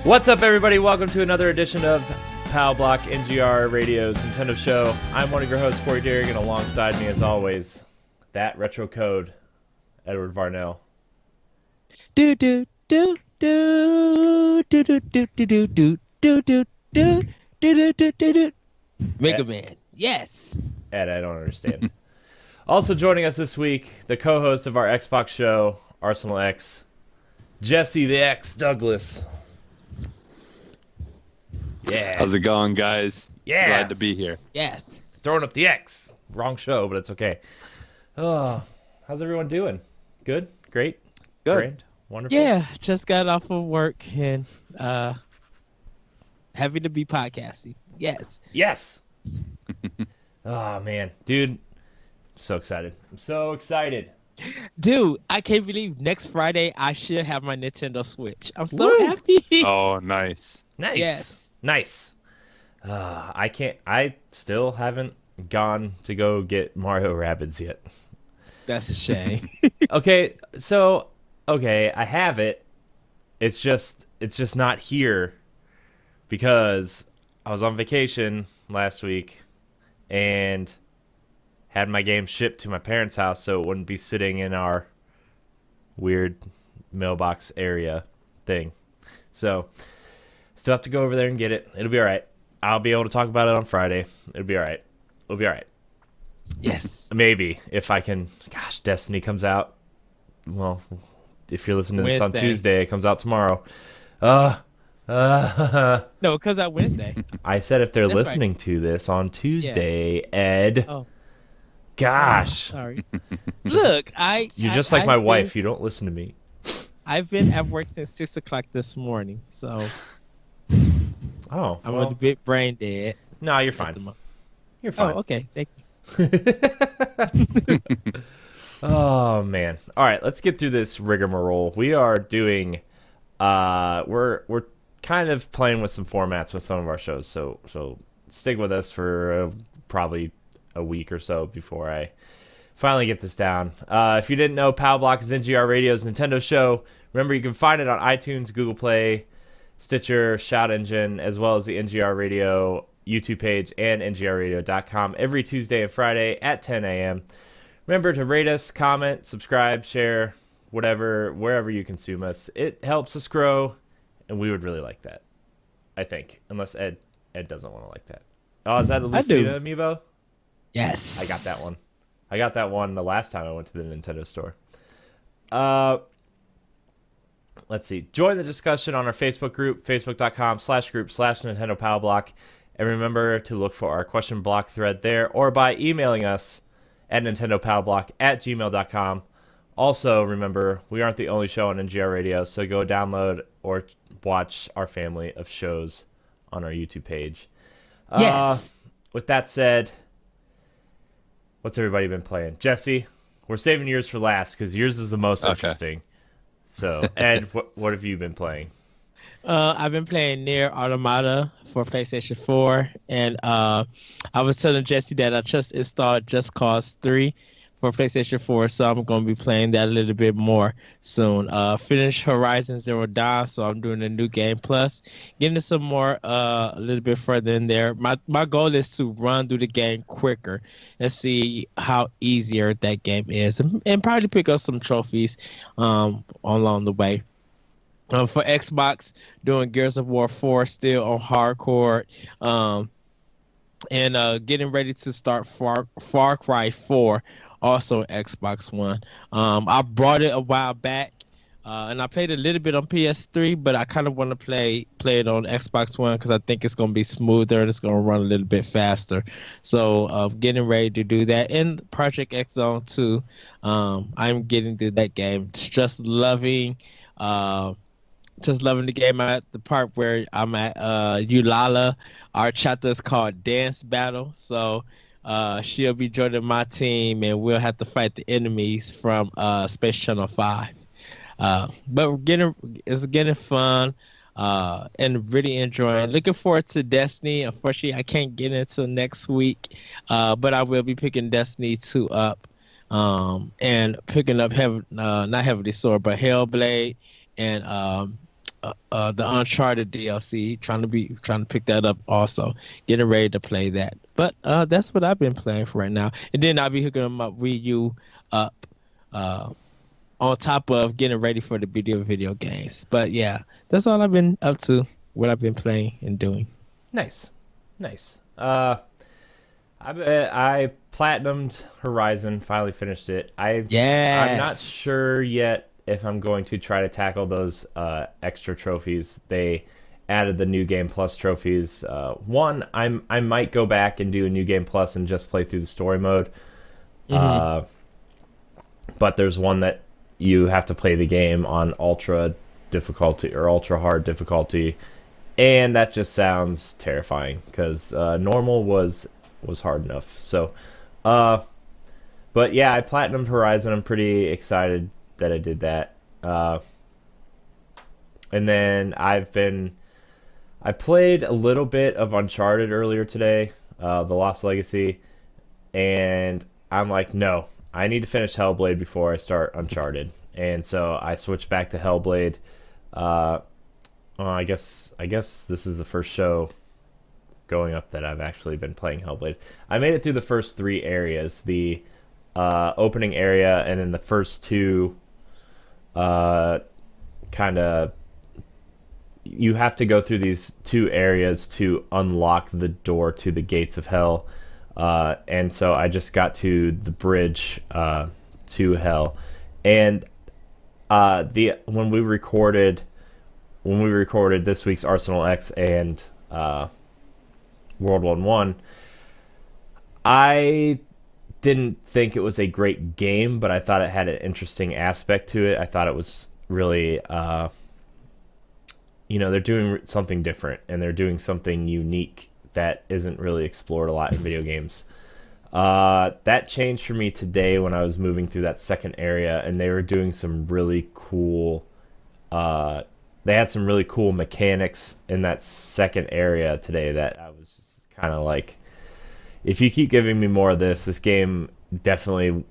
What's up, everybody? Welcome to another edition of Pow Block NGR Radio's Nintendo Show. I'm one of your hosts, Corey Derrick, and alongside me, as always, that retro code, Edward Varnell. Do do do do do do do do do do do do do do do do. Mega Man, yes. Ed, I don't understand. Also joining us this week, the co-host of our Xbox show, Arsenal X, Jesse the X Douglas. Yeah. How's it going, guys? Yeah. Glad to be here. Yes. Throwing up the X. Wrong show, but it's okay. Oh, how's everyone doing? Good? Great? Good. Grand? Wonderful? Yeah, just got off of work and happy to be podcasting. Yes. Yes. Oh, man. Dude, I'm so excited. I'm so excited. Dude, I can't believe next Friday I should have my Nintendo Switch. I'm so Woo! happy. Oh, nice. Nice. Yes. Nice. I still haven't gone to go get Mario Rabbids yet. That's a shame. Okay, I have it. It's just not here because I was on vacation last week and had my game shipped to my parents' house so it wouldn't be sitting in our weird mailbox area thing. So, still have to go over there and get it. It'll be all right. I'll be able to talk about it on Friday. It'll be all right. It'll be all right. Yes. Maybe if I can. Gosh, Destiny comes out. Well, if you're listening to this on Wednesday. Tuesday, it comes out tomorrow. No, because that Wednesday. I said if they're That's right. listening to this on Tuesday, Ed. Oh. Gosh, Sorry. Look, you're just like my wife. You don't listen to me. I've been at work since 6 o'clock this morning, so Oh, I'm well, a bit brain dead. no, you're at the fine. mo- You're fine. Oh, okay. Thank you. Oh man! All right, let's get through this rigmarole. We are doing, we're kind of playing with some formats with some of our shows. So stick with us for probably a week or so before I finally get this down. If you didn't know, Pow Block is NGR Radio's Nintendo show. Remember, you can find it on iTunes, Google Play, Stitcher, Shout Engine, as well as the NGR Radio YouTube page and ngrradio.com every Tuesday and Friday at 10 a.m. Remember to rate us, comment, subscribe, share, whatever, wherever you consume us. It helps us grow, and we would really like that, I think, unless Ed doesn't want to like that. Oh, is that a I do. Lucida amiibo? Yes. I got that one. I got that one the last time I went to the Nintendo store. Let's see. Join the discussion on our Facebook group, facebook.com/group/Nintendo Power Block. And remember to look for our question block thread there or by emailing us at nintendopowblock@gmail.com. Also, remember, we aren't the only show on NGR Radio, so go download or watch our family of shows on our YouTube page. Yes. With that said, what's everybody been playing? Jesse, we're saving yours for last because yours is the most Okay. interesting. So, Ed, what have you been playing? I've been playing Nier Automata for PlayStation 4, and I was telling Jesse that I just installed Just Cause 3 for PlayStation 4, so I'm going to be playing that a little bit more soon. Finished Horizon Zero Dawn, so I'm doing a new game plus, getting some more a little bit further in there. My goal is to run through the game quicker and see how easier that game is, and probably pick up some trophies along the way. For Xbox, doing Gears of War 4 still on hardcore, and getting ready to start Far Cry 4, also Xbox One. I brought it a while back, and I played a little bit on PS3, but I kind of want to play it on Xbox One because I think it's going to be smoother and it's going to run a little bit faster. So getting ready to do that. And Project X Zone 2, I'm getting to that game. Just loving the game. I'm at the part where I'm at Eulala. Our chapter is called Dance Battle. So she'll be joining my team, and we'll have to fight the enemies from Space Channel 5. But it's getting fun and really enjoying. Looking forward to Destiny. Unfortunately, I can't get into next week, but I will be picking Destiny 2 up and picking up not Heavenly Sword, but Hellblade and the Uncharted DLC, trying to pick that up also, getting ready to play that. But that's what I've been playing for right now. And then I'll be hooking my Wii U up uh, on top of getting ready for the video games. But yeah, that's all I've been up to, what I've been playing and doing. Nice, nice. I platinumed Horizon. Finally finished it. I'm not Yes. sure yet if I'm going to try to tackle those extra trophies. They added the New Game Plus trophies. One, I might go back and do a New Game Plus and just play through the story mode. Hmm. Uh, but there's one that you have to play the game on ultra difficulty or ultra hard difficulty, and that just sounds terrifying because normal was hard enough. So, uh, but yeah, I platinumed Horizon. I'm pretty excited that I did that. And then I played a little bit of Uncharted earlier today, The Lost Legacy, and I'm like, no, I need to finish Hellblade before I start Uncharted. And so I switched back to Hellblade. Uh, I guess this is the first show going up that I've actually been playing Hellblade. I made it through the first three areas, the opening area, and then the first two uh, kind of. You have to go through these two areas to unlock the door to the gates of hell. And so I just got to the bridge to hell, and the when we recorded this week's Arsenal X and World 1-1, I didn't think it was a great game, but I thought it had an interesting aspect to it. I thought it was really, they're doing something different and they're doing something unique that isn't really explored a lot in video games. That changed for me today when I was moving through that second area, and they were doing some really cool. They had some really cool mechanics in that second area today that I was just kind of like, if you keep giving me more of this game definitely,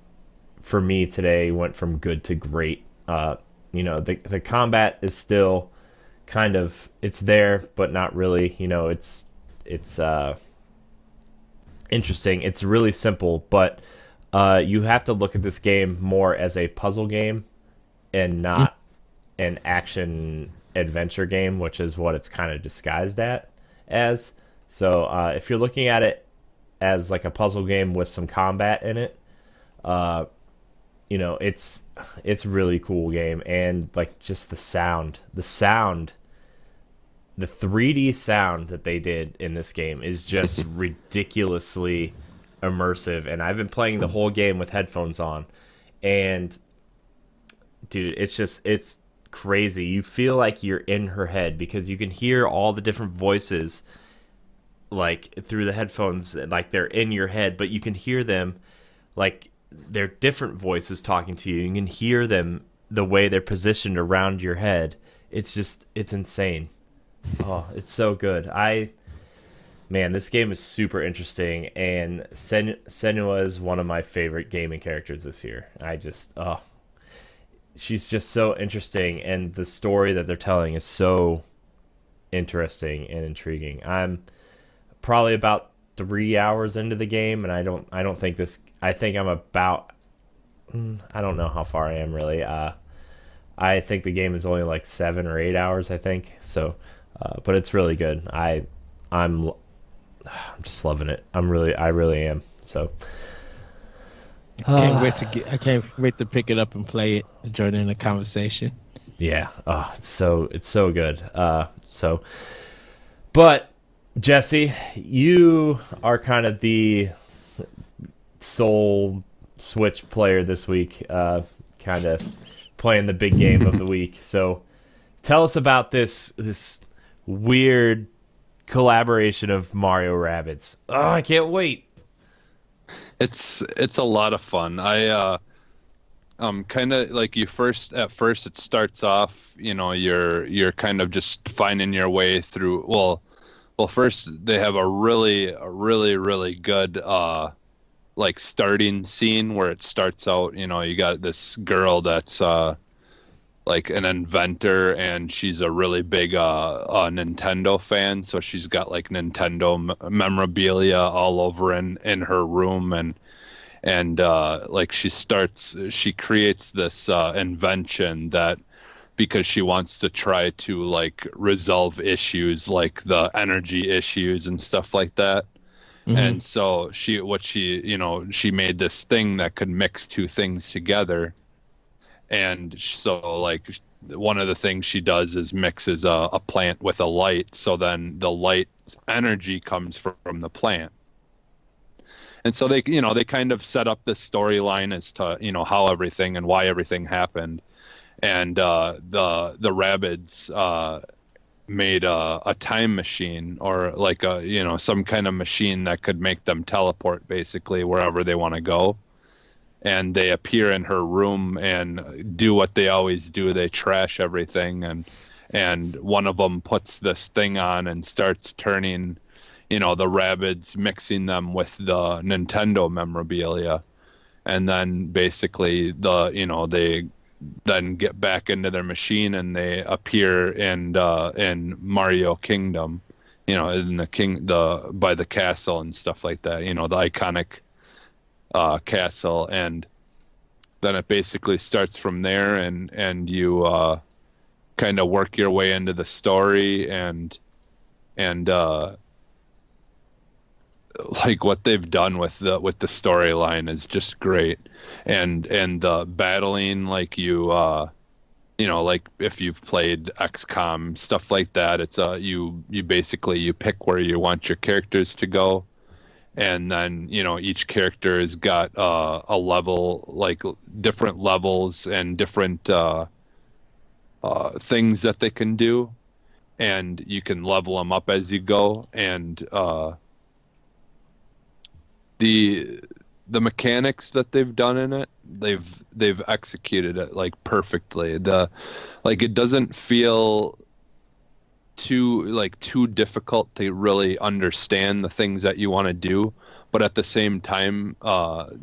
for me today, went from good to great. The combat is still kind of, it's there, but not really. It's interesting. It's really simple, but you have to look at this game more as a puzzle game and not an action adventure game, which is what it's kind of disguised as. So if you're looking at it as like a puzzle game with some combat in it, uh, it's really cool game, and like just the 3D sound that they did in this game is just ridiculously immersive. And I've been playing the whole game with headphones on, and dude, it's crazy. You feel like you're in her head because you can hear all the different voices like through the headphones, like they're in your head, but you can hear them like they're different voices talking to you. You can hear them the way they're positioned around your head. It's insane. Oh, it's so good. Man, this game is super interesting, and Senua is one of my favorite gaming characters this year. She's just so interesting, and the story that they're telling is so interesting and intriguing. I'm probably about 3 hours into the game, and I don't think this. I think I'm about. I don't know how far I am really. I think the game is only like 7 or 8 hours. I think so, but it's really good. I'm just loving it. I really am. So. I can't wait to pick it up and play it and join in the conversation. Yeah. Oh, it's so good. But Jesse, you are kind of the sole Switch player this week, kind of playing the big game of the week. So tell us about this weird collaboration of Mario Rabbids. Oh, I can't wait. It's a lot of fun. Kind of like at first it starts off, you're kind of just finding your way through. Well, first they have a really good like starting scene where it starts out. You got this girl that's like an inventor, and she's a really big Nintendo fan. So she's got like Nintendo memorabilia all over in her room, and like she creates this invention that, because she wants to try to like resolve issues like the energy issues and stuff like that. Hmm. And so she made this thing that could mix two things together. And so like one of the things she does is mixes a plant with a light. So then the light's energy comes from the plant. And so they kind of set up this storyline as to, how everything and why everything happened. And the Rabbids made a time machine, or like some kind of machine that could make them teleport basically wherever they want to go. And they appear in her room and do what they always do. They trash everything, and one of them puts this thing on and starts turning, the Rabbids, mixing them with the Nintendo memorabilia. And then basically they then get back into their machine and they appear in Mario Kingdom, in the by the castle and stuff like that, the iconic castle. And then it basically starts from there, and you kind of work your way into the story, and like what they've done with the storyline is just great. And the battling, like like if you've played XCOM, stuff like that, it's you basically you pick where you want your characters to go, and then each character has got a level, like different levels and different things that they can do, and you can level them up as you go. And the mechanics that they've done in it, they've executed it like perfectly. It doesn't feel too difficult to really understand the things that you want to do, but at the same time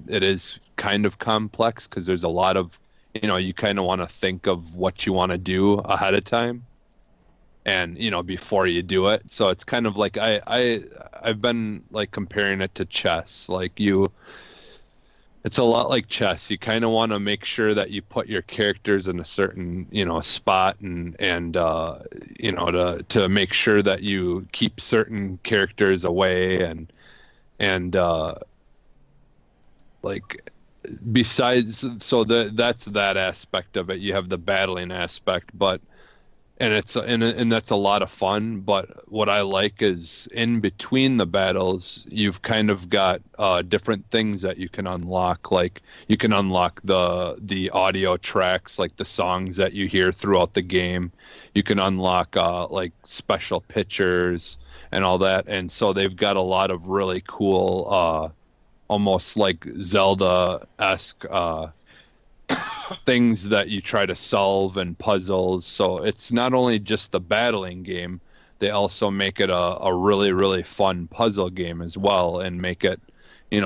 it is kind of complex, because there's a lot of you kind of want to think of what you want to do ahead of time, and before you do it. So it's kind of like I've been like comparing it to chess. It's a lot like chess. You kind of want to make sure that you put your characters in a certain spot, and to make sure that you keep certain characters away, and like besides, so that's that aspect of it. You have the battling aspect, but and that's a lot of fun. But what I like is, in between the battles, you've kind of got different things that you can unlock. Like you can unlock the audio tracks, like the songs that you hear throughout the game. You can unlock like special pictures and all that. And so they've got a lot of really cool, almost like Zelda-esque things that you try to solve, and puzzles. So it's not only just the battling game, they also make it a really, really fun puzzle game as well, and make it,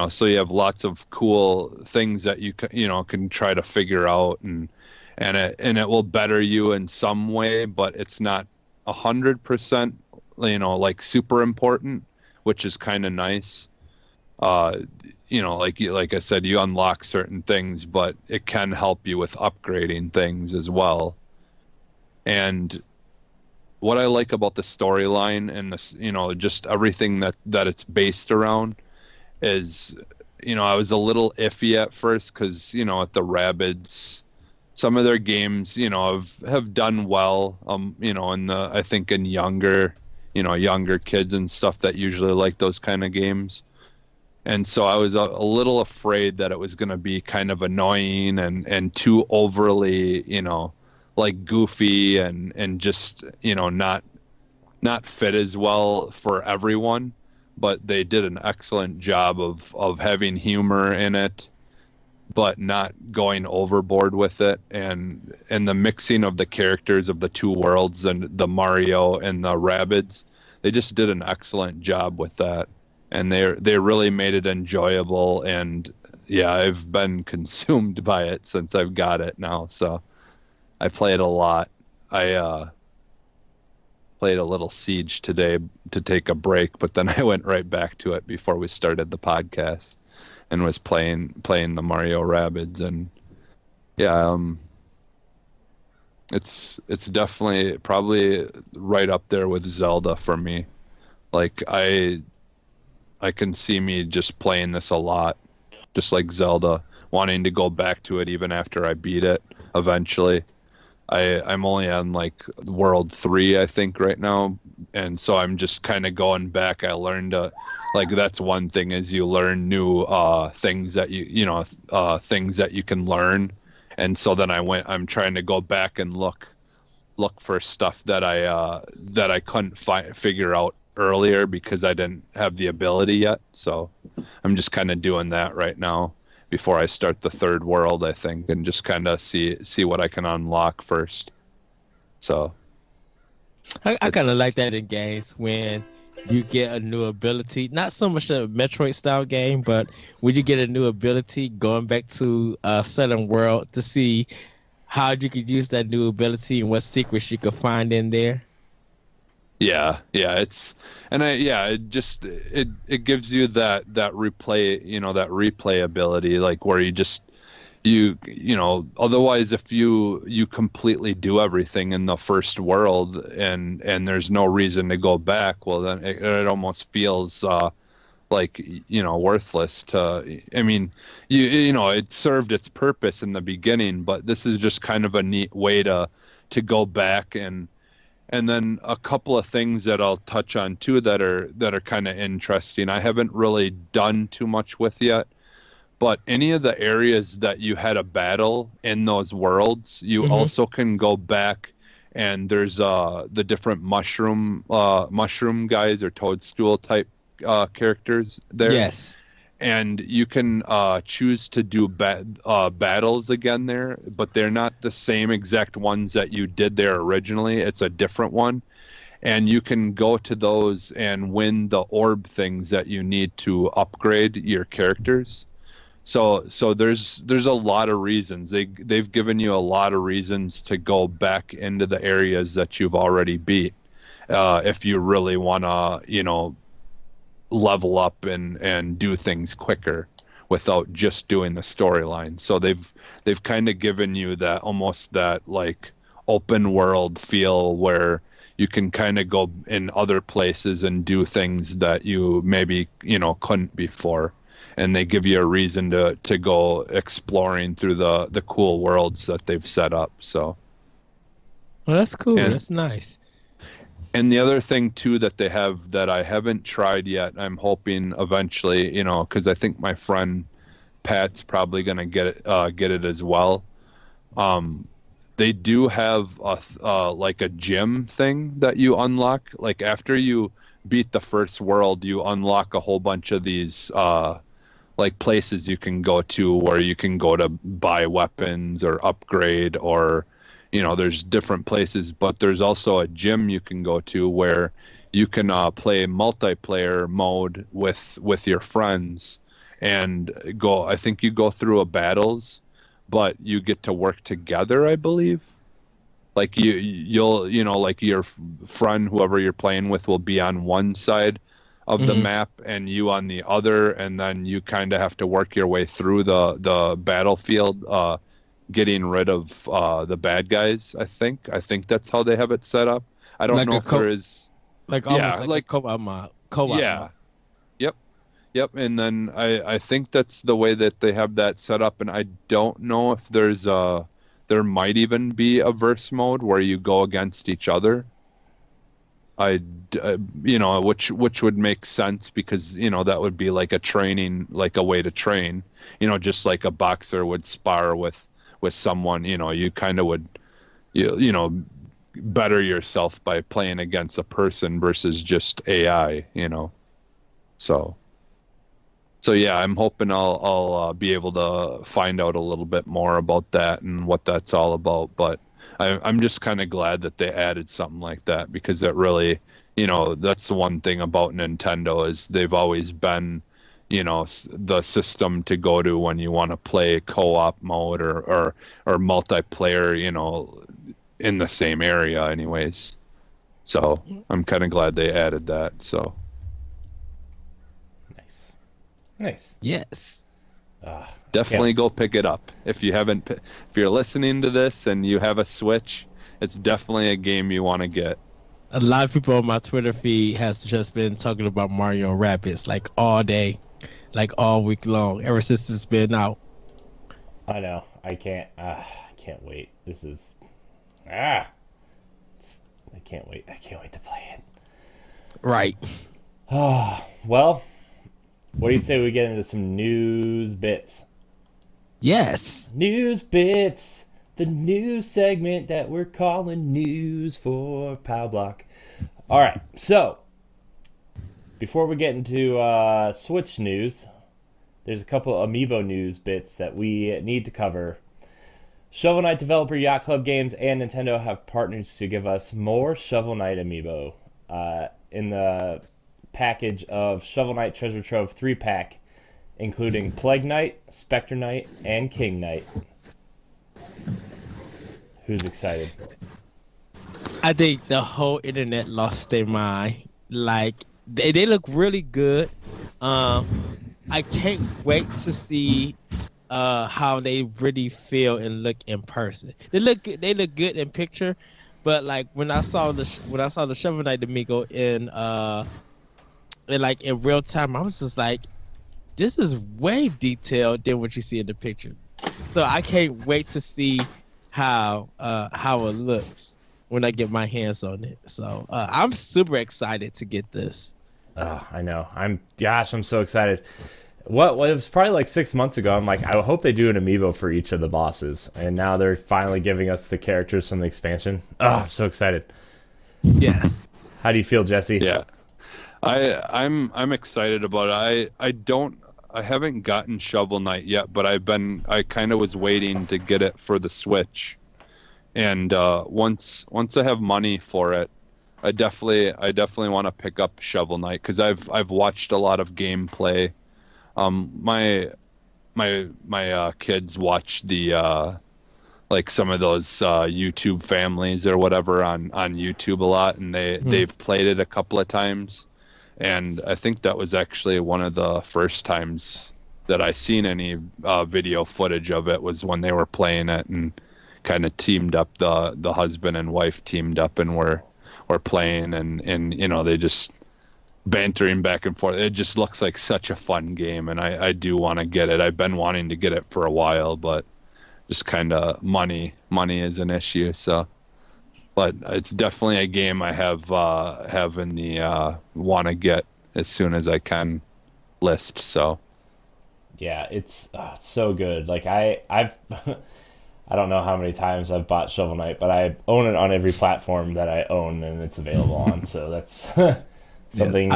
so you have lots of cool things that you can try to figure out, and it will better you in some way, but it's not 100%, like super important, which is kind of nice. Like I said, you unlock certain things, but it can help you with upgrading things as well. And what I like about the storyline and this, just everything that it's based around is, I was a little iffy at first, because, at the Rabbids, some of their games, have done well, I think in younger kids and stuff that usually like those kind of games. And so I was a little afraid that it was going to be kind of annoying and too overly, like goofy, and just, not fit as well for everyone. But they did an excellent job of having humor in it, but not going overboard with it. And the mixing of the characters of the two worlds, and the Mario and the Rabbids, they just did an excellent job with that. And they really made it enjoyable. And yeah, I've been consumed by it since I've got it now. So I played a lot. I played a little Siege today to take a break, but then I went right back to it before we started the podcast and was playing the Mario Rabbids. And yeah, it's definitely probably right up there with Zelda for me. Like I can see me just playing this a lot, just like Zelda, wanting to go back to it even after I beat it eventually. I'm only on like World 3, I think, right now, and so I'm just kind of going back. I learned like that's one thing is you learn new things that things that you can learn, and so then I'm trying to go back and look for stuff that I couldn't figure out earlier because I didn't have the ability yet. So I'm just kind of doing that right now before I start the third world, I think, and just kind of see what I can unlock first. So I kind of like that in games when you get a new ability. Not so much a Metroid style game, but when you get a new ability, going back to a certain world to see how you could use that new ability and what secrets you could find in there. yeah, it gives you that replay, that replay ability, like where otherwise if you completely do everything in the first world and there's no reason to go back, well then it almost feels like worthless to. I mean, it served its purpose in the beginning, but this is just kind of a neat way to go back. And then a couple of things that I'll touch on too that are kind of interesting. I haven't really done too much with yet, but any of the areas that you had a battle in those worlds, you also can go back, and there's the different mushroom guys or toadstool type characters there. Yes. And you can choose to do battles again there, but they're not the same exact ones that you did there originally. It's a different one. And you can go to those and win the orb things that you need to upgrade your characters. So there's a lot of reasons. They've given you a lot of reasons to go back into the areas that you've already beat, if you really want to, level up and do things quicker without just doing the storyline. So they've kind of given you that almost that like open world feel where you can kind of go in other places and do things that you maybe couldn't before, and they give you a reason to go exploring through the cool worlds that they've set up. So well, that's cool. That's nice. And the other thing too that they have that I haven't tried yet, I'm hoping eventually, because I think my friend Pat's probably gonna get it as well. They do have like a gym thing that you unlock. Like after you beat the first world, you unlock a whole bunch of these like places you can go to where you can go to buy weapons or upgrade, or there's different places, but there's also a gym you can go to where you can play multiplayer mode with your friends and go. I think you go through battles, but you get to work together, I believe. Like you'll like your friend, whoever you're playing with, will be on one side of the map and you on the other, and then you kind of have to work your way through the battlefield, getting rid of the bad guys. I think that's how they have it set up. I don't know if there is like almost like co-op. Yeah. Yep. And then I think that's the way that they have that set up, and I don't know if there might even be a verse mode where you go against each other. Which would make sense because that would be like a training, like a way to train, just like a boxer would spar with someone. You kind of would better yourself by playing against a person versus just AI. So yeah, I'm hoping I'll be able to find out a little bit more about that and what that's all about. But I'm just kind of glad that they added something like that, because it really, that's the one thing about Nintendo is they've always been, the system to go to when you want to play co-op mode or multiplayer, in the same area anyways. So I'm kind of glad they added that. So Nice. Yes. definitely go pick it up. If you're listening to this and you have a Switch, it's definitely a game you want to get. A lot of people on my Twitter feed has just been talking about Mario Rabbids like all day, like all week long, ever since it's been out. I know. I can't wait. This is I can't wait. I can't wait to play it. Right. Well, what do you say we get into some news bits? Yes. News bits, the news segment that we're calling News for Pow Block. All right, so before we get into Switch news, there's a couple Amiibo news bits that we need to cover. Shovel Knight developer Yacht Club Games and Nintendo have partnered to give us more Shovel Knight Amiibo in the package of Shovel Knight Treasure Trove 3-pack, including Plague Knight, Spectre Knight, and King Knight. Who's excited? I think the whole internet lost their mind. Like they look really good. I can't wait to see how they really feel and look in person. They look good in picture, but like when I saw the Shovel Knight Amiibo in real time, I was just like, this is way detailed than what you see in the picture. So I can't wait to see how it looks when I get my hands on it. So I'm super excited to get this. I know. I'm so excited. Well, it was probably like 6 months ago. I'm like, I hope they do an amiibo for each of the bosses, and now they're finally giving us the characters from the expansion. I'm so excited. Yes. How do you feel, Jesse? Yeah, I'm excited about it. I haven't gotten Shovel Knight yet, but I kind of was waiting to get it for the Switch, and once I have money for it, I definitely want to pick up Shovel Knight because I've watched a lot of gameplay. My kids watch the like some of those YouTube families or whatever on YouTube a lot, and they've played it a couple of times, and I think that was actually one of the first times that I seen any video footage of it was when they were playing it and kind of teamed up. The husband and wife teamed up and were playing, and you know, they just bantering back and forth. It just looks like such a fun game, and I do want to get it. I've been wanting to get it for a while, but just kind of money is an issue. So, but it's definitely a game I have in the want to get as soon as I can list. So Yeah, it's so good. Like I've I don't know how many times I've bought Shovel Knight, but I own it on every platform that I own, and it's available on. So that's something.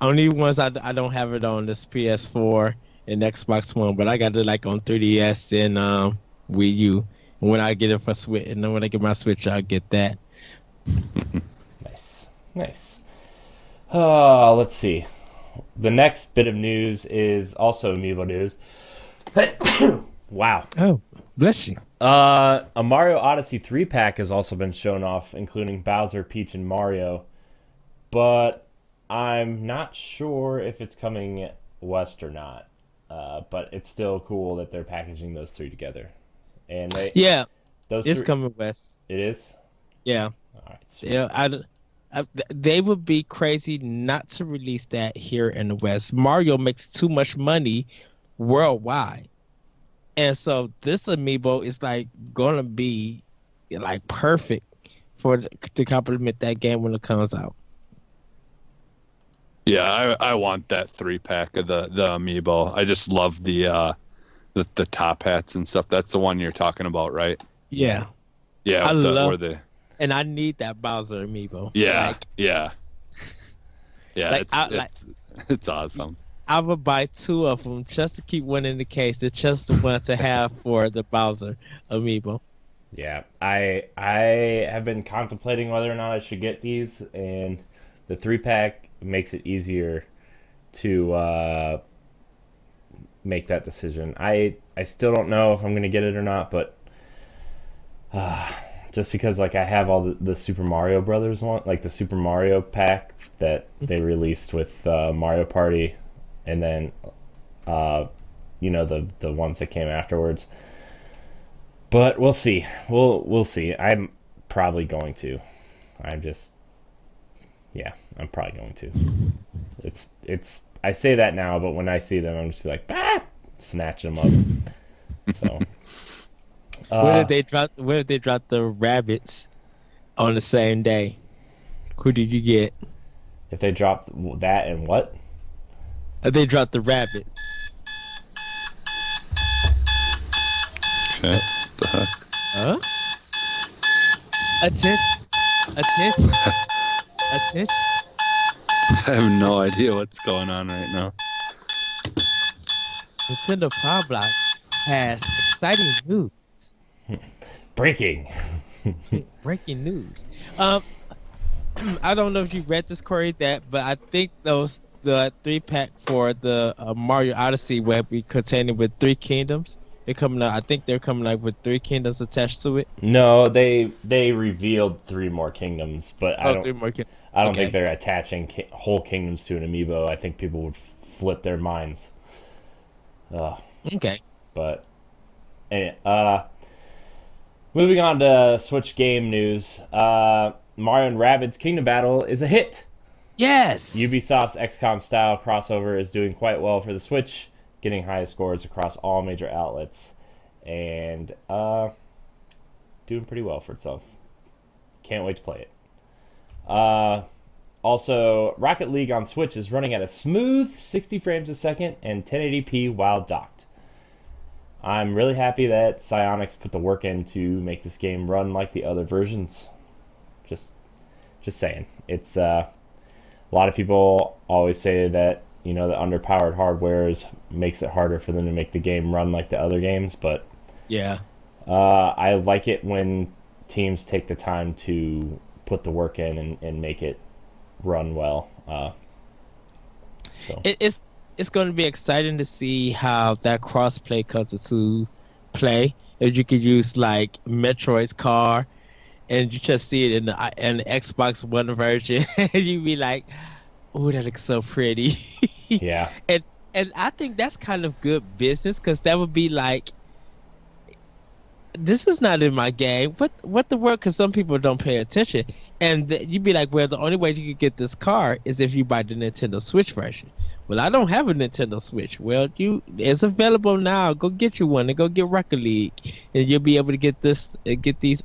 Only ones I don't have it on this PS4 and Xbox One, but I got it like on 3DS and Wii U. And when I get it for Switch, and then when I get my Switch, I'll get that. Nice. Let's see. The next bit of news is also Amiibo news. Wow. Oh, bless you. A Mario Odyssey 3-pack has also been shown off, including Bowser, Peach, and Mario. But I'm not sure if it's coming west or not. But it's still cool that they're packaging those three together. And it's coming west. It is? Yeah. All right, sweet. Yeah, they would be crazy not to release that here in the West. Mario makes too much money worldwide. And so this amiibo is like gonna be like perfect to complement that game when it comes out. Yeah, I want that 3-pack of the amiibo. I just love the top hats and stuff. That's the one you're talking about, right? Yeah. Yeah, and I need that Bowser amiibo. Yeah, yeah. It's awesome. I would buy 2 of them just to keep one in the case. It's just the one to have for the Bowser amiibo. Yeah, I have been contemplating whether or not I should get these, and the 3-pack makes it easier to make that decision. I still don't know if I'm going to get it or not, but just because like I have all the Super Mario Brothers one, like the Super Mario pack that they released with Mario Party, and then the ones that came afterwards. But we'll see. We'll see. I'm probably going to. I'm probably going to. It's. I say that now, but when I see them, I'm just be like, bah! Snatch them up. So. What if they drop the rabbits on the same day? Who did you get? If they dropped that and what? They dropped the rabbits. Okay. What the heck? Huh? Attention. I have no idea what's going on right now. Nintendo Power Block has exciting news. Breaking news. I don't know if you read this, Corey, but I think the 3-pack for the Mario Odyssey will be containing with 3 kingdoms. They're coming out. I think they're coming out with 3 kingdoms attached to it. No, they revealed 3 more kingdoms, but I don't 3 more kingdoms. I don't think they're attaching whole kingdoms to an amiibo. I think people would flip their minds. Okay. But anyway, moving on to Switch game news. Mario and Rabbids Kingdom Battle is a hit. Yes. Ubisoft's XCOM style crossover is doing quite well for the Switch, getting high scores across all major outlets, and doing pretty well for itself. Can't wait to play it. Also, Rocket League on Switch is running at a smooth 60 frames a second and 1080p while docked. I'm really happy that Psyonix put the work in to make this game run like the other versions. Just saying. It's a lot of people always say that the underpowered hardware makes it harder for them to make the game run like the other games, but yeah, I like it when teams take the time to put the work in and make it run well. So it's going to be exciting to see how that crossplay comes into play. If you could use like Metroid's car, and you just see it in the Xbox One version, and you be like, "Oh, that looks so pretty." Yeah. And I think that's kind of good business, because that would be like, this is not in my game. What the world? Because some people don't pay attention, and you'd be like, well, the only way you could get this car is if you buy the Nintendo Switch version. Well, I don't have a Nintendo Switch. Well, it's available now. Go get you one and go get Rocket League, and you'll be able to get these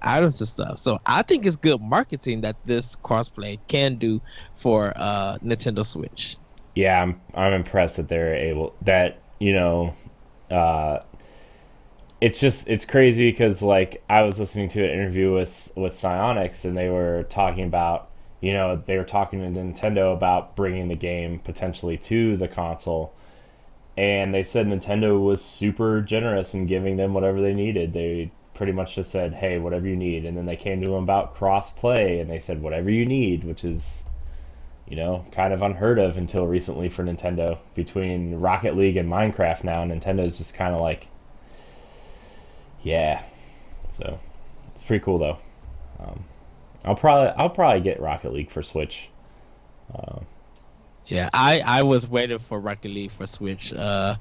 items and stuff. So I think it's good marketing that this crossplay can do for Nintendo Switch. Yeah, I'm impressed that they're able it's crazy because like I was listening to an interview with Psyonix, and they were talking about they were talking to Nintendo about bringing the game potentially to the console, and they said Nintendo was super generous in giving them whatever they needed. They pretty much just said, hey, whatever you need, and then they came to them about cross play, and they said whatever you need, which is kind of unheard of until recently for Nintendo. Between Rocket League and Minecraft now, Nintendo's just kind of like, yeah. So it's pretty cool though. I'll probably get Rocket League for Switch. Yeah, I was waiting for Rocket League for Switch. So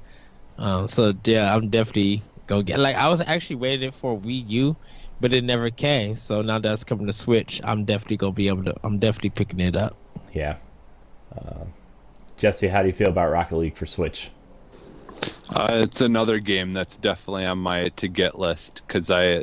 yeah, I'm definitely gonna get. Like, I was actually waiting for Wii U, but it never came. So now that's coming to Switch, I'm definitely gonna be able to. I'm definitely picking it up. Yeah. Jesse, how do you feel about Rocket League for Switch? It's another game that's definitely on my to get list, because there's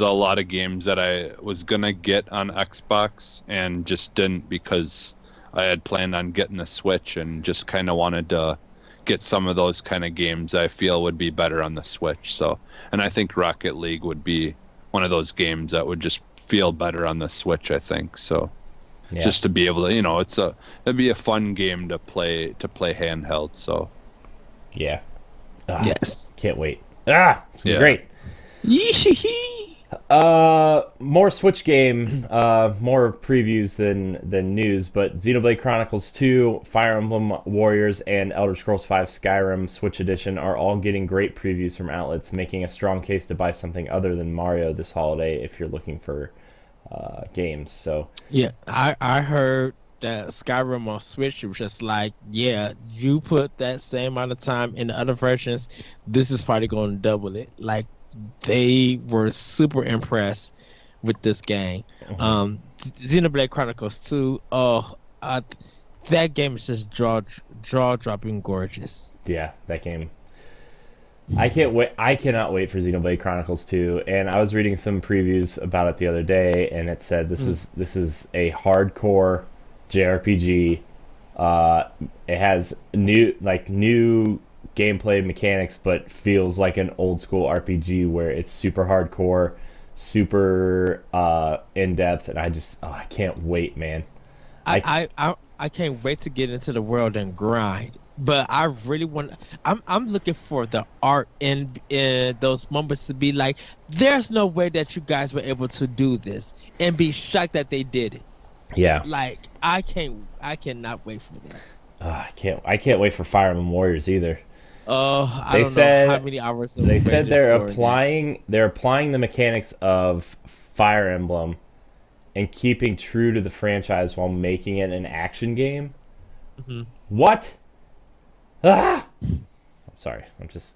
a lot of games that I was gonna get on Xbox and just didn't, because I had planned on getting the Switch and just kind of wanted to get some of those kind of games I feel would be better on the Switch. So, and I think Rocket League would be one of those games that would just feel better on the Switch, I think. So, yeah. Just to be able to, it'd be a fun game to play handheld. So, yeah. Yes. Can't wait. It's gonna be great. More Switch game, more previews than news, but Xenoblade Chronicles 2, Fire Emblem Warriors, and Elder Scrolls V Skyrim Switch Edition are all getting great previews from outlets, making a strong case to buy something other than Mario this holiday if you're looking for games. So Yeah, I heard that Skyrim on Switch was just like, yeah, you put that same amount of time in the other versions, this is probably going to double it. Like they were super impressed with this game. Xenoblade Chronicles 2, that game is just jaw dropping gorgeous. yeah, that game. I can't wait. I cannot wait for Xenoblade Chronicles 2. And I was reading some previews about it the other day, and it said this is a hardcore JRPG. It has new gameplay mechanics, but feels like an old school RPG where it's super hardcore, super in depth, and I can't wait, man. I can't wait to get into the world and grind. But I really want. I'm looking for the art in those moments to be like, there's no way that you guys were able to do this, and be shocked that they did it. Yeah, Like I cannot wait for that. I can't wait for Fire Emblem Warriors either. I They don't said know how many hours they said ranging they're for that. applying the mechanics of Fire Emblem and keeping true to the franchise while making it an action game. What? Ah! I'm sorry.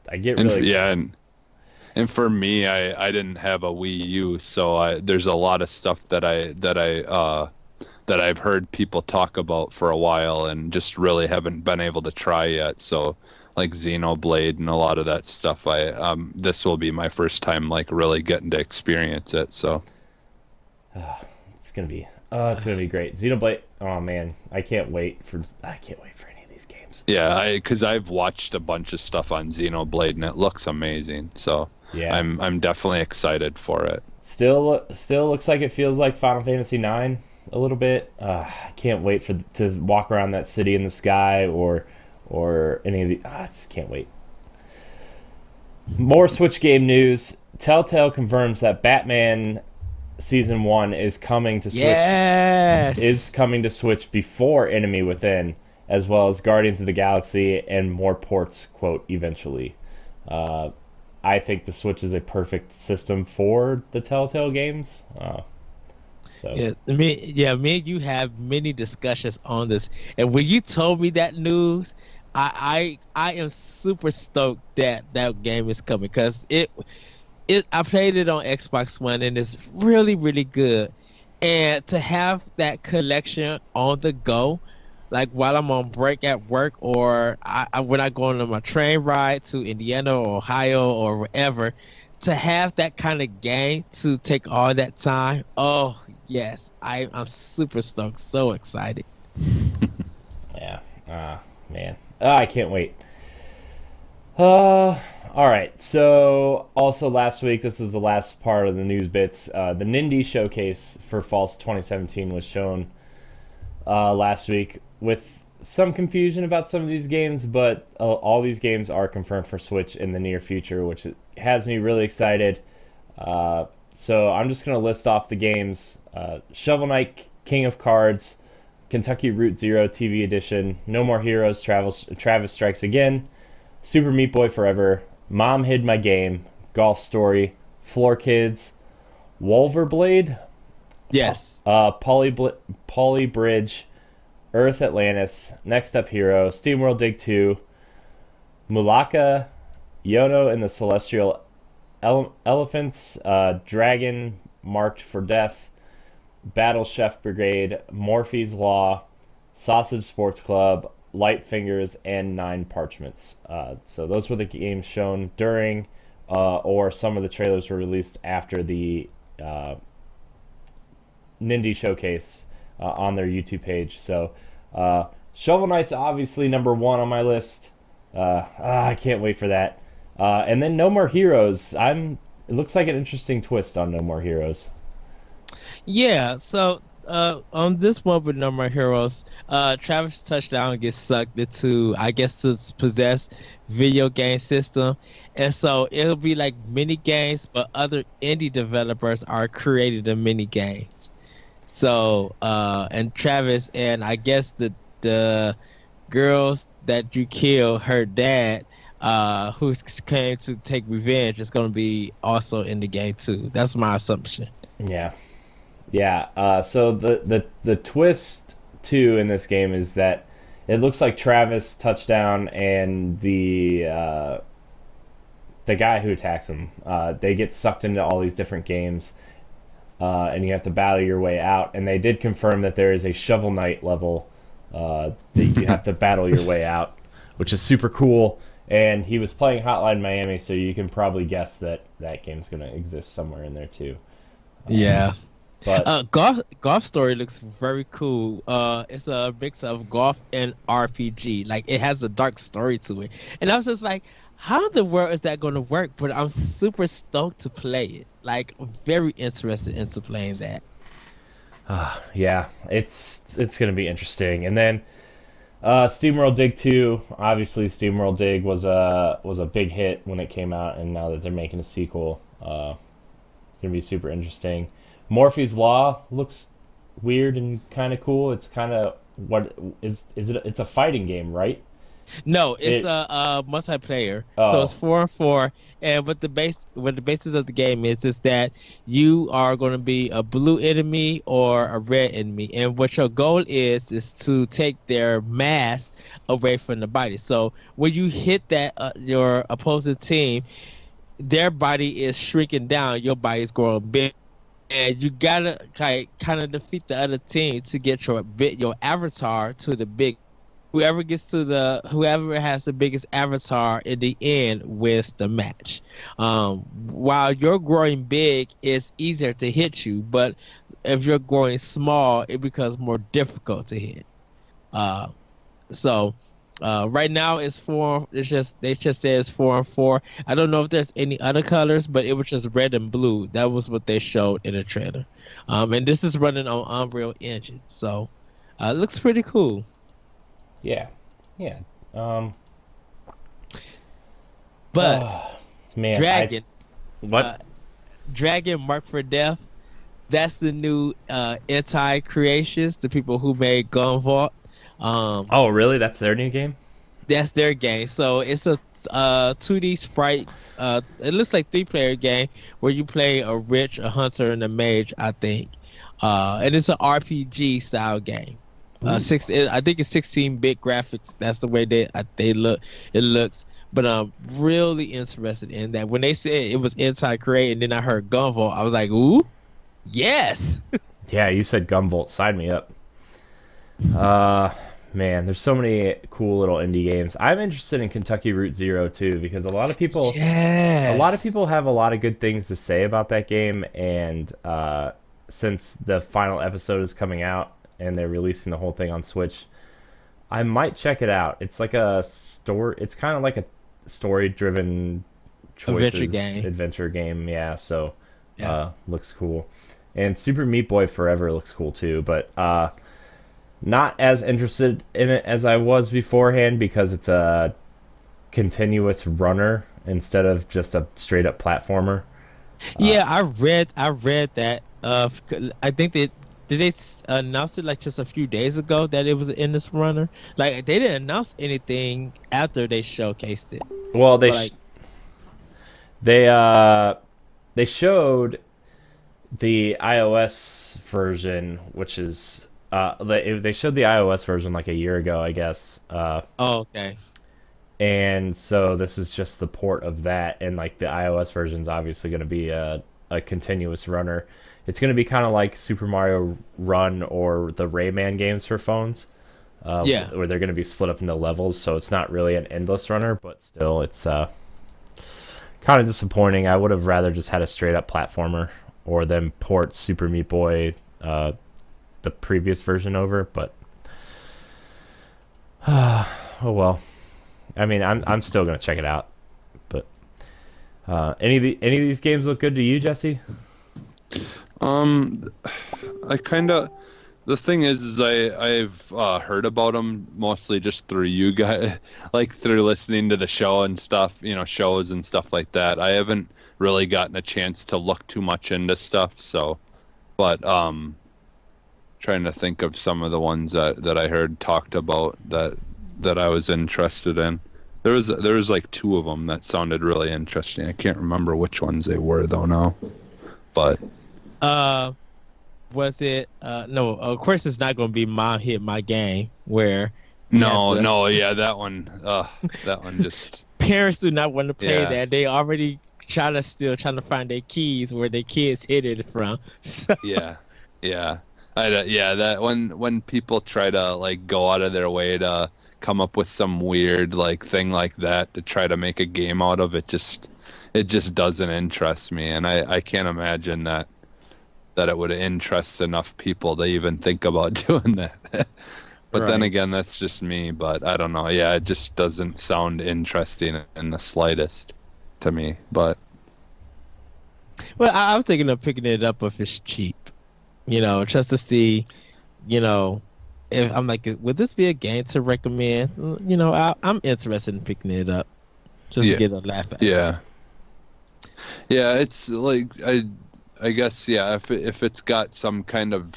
I get And really yeah, excited. and for me, I didn't have a Wii U, so there's a lot of stuff that I've heard people talk about for a while and just really haven't been able to try yet. So like Xenoblade and a lot of that stuff, this will be my first time like really getting to experience it. So It's gonna be great. Xenoblade. Oh man, I can't wait for any of these games. yeah, because I've watched a bunch of stuff on Xenoblade and it looks amazing. So Yeah. I'm definitely excited for it. Still looks like it feels like Final Fantasy IX a little bit. I can't wait to walk around that city in the sky or any of the. I just can't wait. More Switch game news. Telltale confirms that Batman Season 1 is coming to Switch. Yes. Is coming to Switch before Enemy Within, as well as Guardians of the Galaxy and more ports, quote, eventually. I think the Switch is a perfect system for the Telltale games. So Me and you have many discussions on this. And when you told me that news, I am super stoked that that game is coming because I played it on Xbox One and it's really, really good. And to have that collection on the go, like while I'm on break at work or when I go on my train ride to Indiana or Ohio or wherever, to have that kind of game to take all that time. Oh yes, I'm super stoked, so excited. yeah, man, I can't wait. All right. So also last week, this is the last part of the news bits. The Nindy showcase for Falls 2017 was shown last week with some confusion about some of these games, but all these games are confirmed for Switch in the near future, which has me really excited. So I'm just going to list off the games. Shovel Knight King of Cards, Kentucky Route Zero TV Edition, No More Heroes, Travis Strikes Again, Super Meat Boy Forever, Mom Hid My Game, Golf Story, Floor Kids, Wolverblade, Yes. Poly Bridge, Earth Atlantis, Next Up Hero, SteamWorld Dig 2, Mulaka, Yono and the Celestial Elephants, Dragon Marked for Death, Battle Chef Brigade, Morphe's Law, Sausage Sports Club, Light Fingers, and Nine Parchments. So those were the games shown during, or some of the trailers were released after the Nindy showcase on their YouTube page. So Shovel Knight's obviously number one on my list. I can't wait for that. And then No More Heroes. It looks like an interesting twist on No More Heroes. Yeah, so on this one with No More Heroes, Travis Touchdown gets sucked into, I guess, to possess video game system, and so it'll be like mini games, but other indie developers are creating the mini games. So, and Travis and I guess the girls that you kill, her dad, who came to take revenge, is going to be also in the game too. That's my assumption. Yeah. Yeah. So the twist too in this game is that it looks like Travis Touchdown and the guy who attacks him, they get sucked into all these different games, and you have to battle your way out. And they did confirm that there is a Shovel Knight level that you have to battle your way out, which is super cool. And he was playing Hotline Miami, so you can probably guess that that game's going to exist somewhere in there too. Yeah. But Golf Story looks very cool. It's a mix of golf and RPG. Like it has a dark story to it, and I was just like, how in the world is that going to work? But I'm super stoked to play it. Like very interested into playing that. yeah, it's going to be interesting. And then SteamWorld Dig 2, obviously SteamWorld Dig was a big hit when it came out, and now that they're making a sequel, going to be super interesting. Morphe's Law looks weird and kind of cool. It's kind of what is it? It's a fighting game, right? No, it's It a multiplayer. So it's oh 4-on-4, and what the basis of the game is that you are going to be a blue enemy or a red enemy, and what your goal is to take their mass away from the body. So when you hit that your opposing team, their body is shrinking down, your body is growing big. And you gotta kind of defeat the other team to get your avatar to the big. Whoever has the biggest avatar in the end wins the match. While you're growing big, it's easier to hit you, but if you're growing small, it becomes more difficult to hit. Uh, so right now it's four. They just say it's 4-on-4. I don't know if there's any other colors, but it was just red and blue. That was what they showed in the trailer. And this is running on Unreal Engine, so it looks pretty cool. yeah, yeah. Um, But man, Dragon, what? uh, Dragon Mark for Death. That's the new anti creations, the people who made Gunvolt. Oh, really? That's their new game? That's their game. So it's a 2D sprite. It looks like 3-player game where you play a witch, a hunter, and a mage, I think. And it's an RPG style game. I think it's 16-bit graphics. That's the way they look. It looks. But I'm really interested in that. When they said it was anti-create, and then I heard Gunvolt, I was like, ooh, yes. Yeah, you said Gunvolt. Sign me up. Man, there's so many cool little indie games. I'm interested in Kentucky Route Zero too because a lot of people Yes. have a lot of good things to say about that game, and since the final episode is coming out and they're releasing the whole thing on Switch, I might check it out. It's like a story. It's kind of like a story-driven choices adventure game. Yeah, so Yeah. looks cool. And Super Meat Boy Forever looks cool too, but not as interested in it as I was beforehand because it's a continuous runner instead of just a straight up platformer. Yeah, I read that. I think did they announce it like just a few days ago that it was an endless runner. Like they didn't announce anything after they showcased it. Well, But like, they uh they showed the iOS version, which is they showed the iOS version like a year ago, I guess. oh, okay, And so this is just the port of that, and like the iOS version is obviously going to be a continuous runner. It's going to be kind of like Super Mario Run or the Rayman games for phones, yeah, where they're going to be split up into levels. So it's not really an endless runner, but still, it's kind of disappointing. I would have rather just had a straight up platformer or then port Super Meat Boy, the previous version over. But oh well. I mean, I'm still gonna check it out. But any of these games look good to you, Jesse? I kind of The thing is I've heard about them mostly just through you guys, like through listening to the show and stuff, shows and stuff like that. I haven't really gotten a chance to look too much into stuff. So, but trying to think of some of the ones that I heard talked about that I was interested in. There was like two of them that sounded really interesting. I can't remember which ones they were though now, but. Was it no, of course it's not going to be Mom Hit My Game where yeah, that one just parents do not want to play Yeah. that. They already trying to find their keys where their kids hid it from. So, yeah that when people try to like go out of their way to come up with some weird like thing like that to try to make a game out of it, it just doesn't interest me, and I can't imagine that it would interest enough people to even think about doing that. But then Right. again, that's just me. But I don't know. Yeah, it just doesn't sound interesting in the slightest to me. But well, I was thinking of picking it up if it's cheap, just to see, if I'm like, would this be a game to recommend? I'm interested in picking it up just Yeah. to get a laugh at. yeah, it's like I guess if it's got some kind of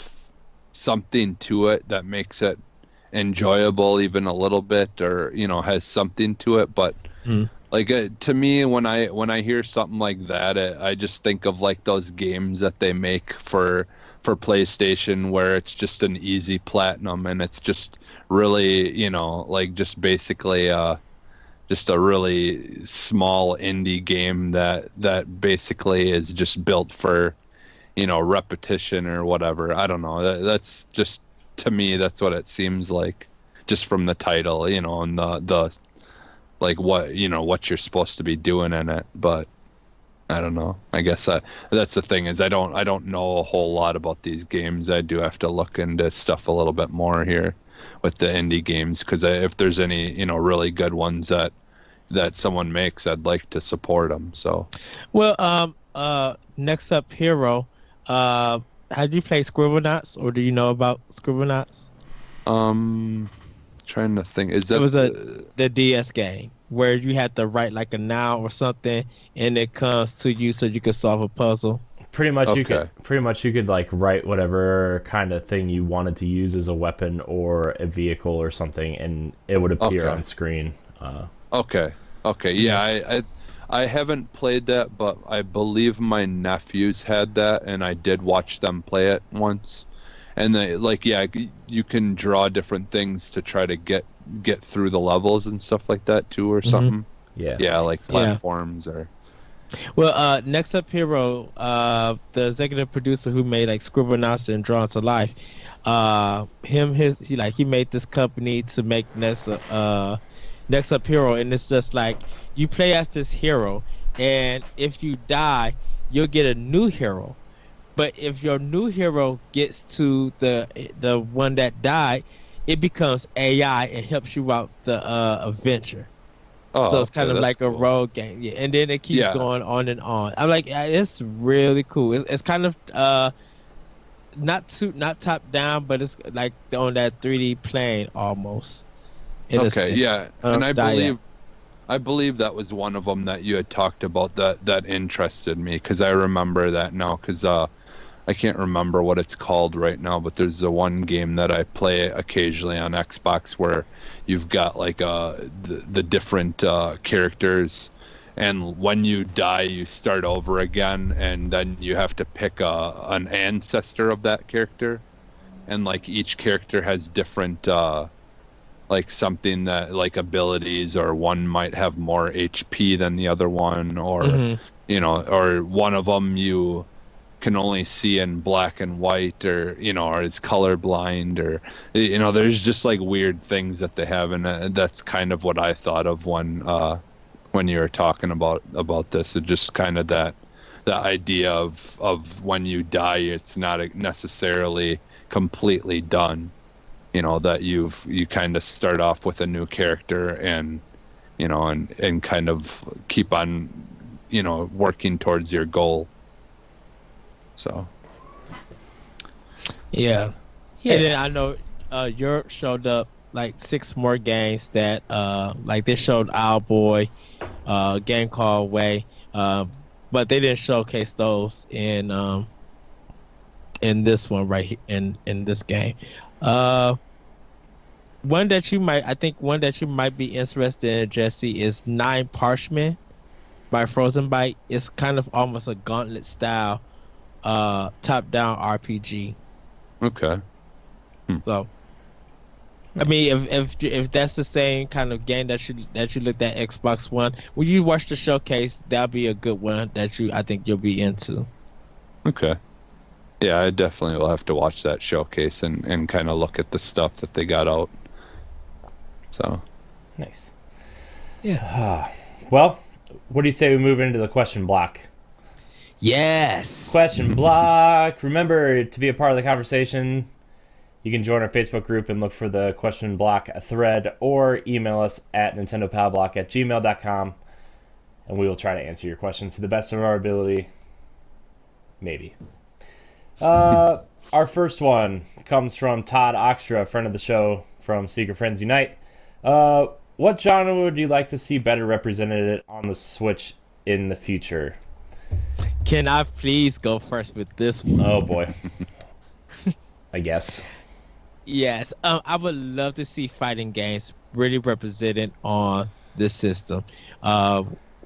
something to it that makes it enjoyable even a little bit, or has something to it. But Hmm. like to me, when I hear something like that, I just think of like those games that they make for PlayStation where it's just an easy platinum and it's just really like just basically just a really small indie game that basically is just built for repetition or whatever. I don't know. That's just, to me, that's what it seems like, just from the title, and the like what you're supposed to be doing in it. But I don't know. I guess that's the thing, is I don't know a whole lot about these games. I do have to look into stuff a little bit more here with the indie games, because if there's any really good ones that someone makes, I'd like to support them. So Well, next up, Hero. Had you played Scribblenauts, or do you know about Scribblenauts? trying to think, is that It was the DS game where you had to write like a noun or something, and it comes to you so you can solve a puzzle. Pretty much Okay. you could like write whatever kind of thing you wanted to use as a weapon or a vehicle or something, and it would appear Okay. on screen. Okay. Yeah, I haven't played that, but I believe my nephews had that, and I did watch them play it once. And they you can draw different things to try to get through the levels and stuff like that too, or something. Yeah. Yeah, like Yeah. platforms or. Well, next up, Hero. The executive producer who made like Scribblenauts and Drawn to Life. He made this company to make Next Up Hero, and it's just like you play as this hero, and if you die, you'll get a new hero. But if your new hero gets to the one that died, it becomes AI and helps you out the adventure. Oh, So it's kind okay, of that's like a cool. rogue game, yeah. And then it keeps Yeah. going on and on. I'm like, it's really cool. It's kind of not top down, but it's like on that 3D plane almost. in a Okay, sense. yeah, and Diet. I believe that was one of them that you had talked about that interested me, because I remember that now, because I can't remember what it's called right now, but there's the one game that I play occasionally on Xbox where you've got like the different characters, and when you die you start over again, and then you have to pick an ancestor of that character, and like each character has different like something that like abilities, or one might have more HP than the other one, or Mhm. or one of them you can only see in black and white, or or is colorblind, or there's just like weird things that they have, and that's kind of what I thought of when you were talking about this. It just kind of the idea of when you die, it's not necessarily completely done. That you kind of start off with a new character, and and kind of keep on working towards your goal. So Yeah. And then I know Europe showed up like 6 more games that like they showed Owlboy, game called Way, but they didn't showcase those in this one right here, in this game. One that you might be interested in, Jesse, is Nine Parchment by Frozen Byte. It's kind of almost a gauntlet style top-down RPG. Okay. So, I mean, if that's the same kind of game that you looked at Xbox One, when you watch the showcase, that'll be a good one that I think you'll be into. Okay. Yeah, I definitely will have to watch that showcase and kind of look at the stuff that they got out. So. Nice. Yeah. Well, what do you say we move into the question block? Yes. Question block. Remember, to be a part of the conversation, you can join our Facebook group and look for the question block thread, or email us at nintendopalblock@gmail.com, and we will try to answer your questions to the best of our ability. Maybe. Our first one comes from Todd Oxtra, a friend of the show from Secret Friends Unite. What genre would you like to see better represented on the Switch in the future? Can I please go first with this one? Oh boy. I guess. Yes. I would love to see fighting games really represented on this system.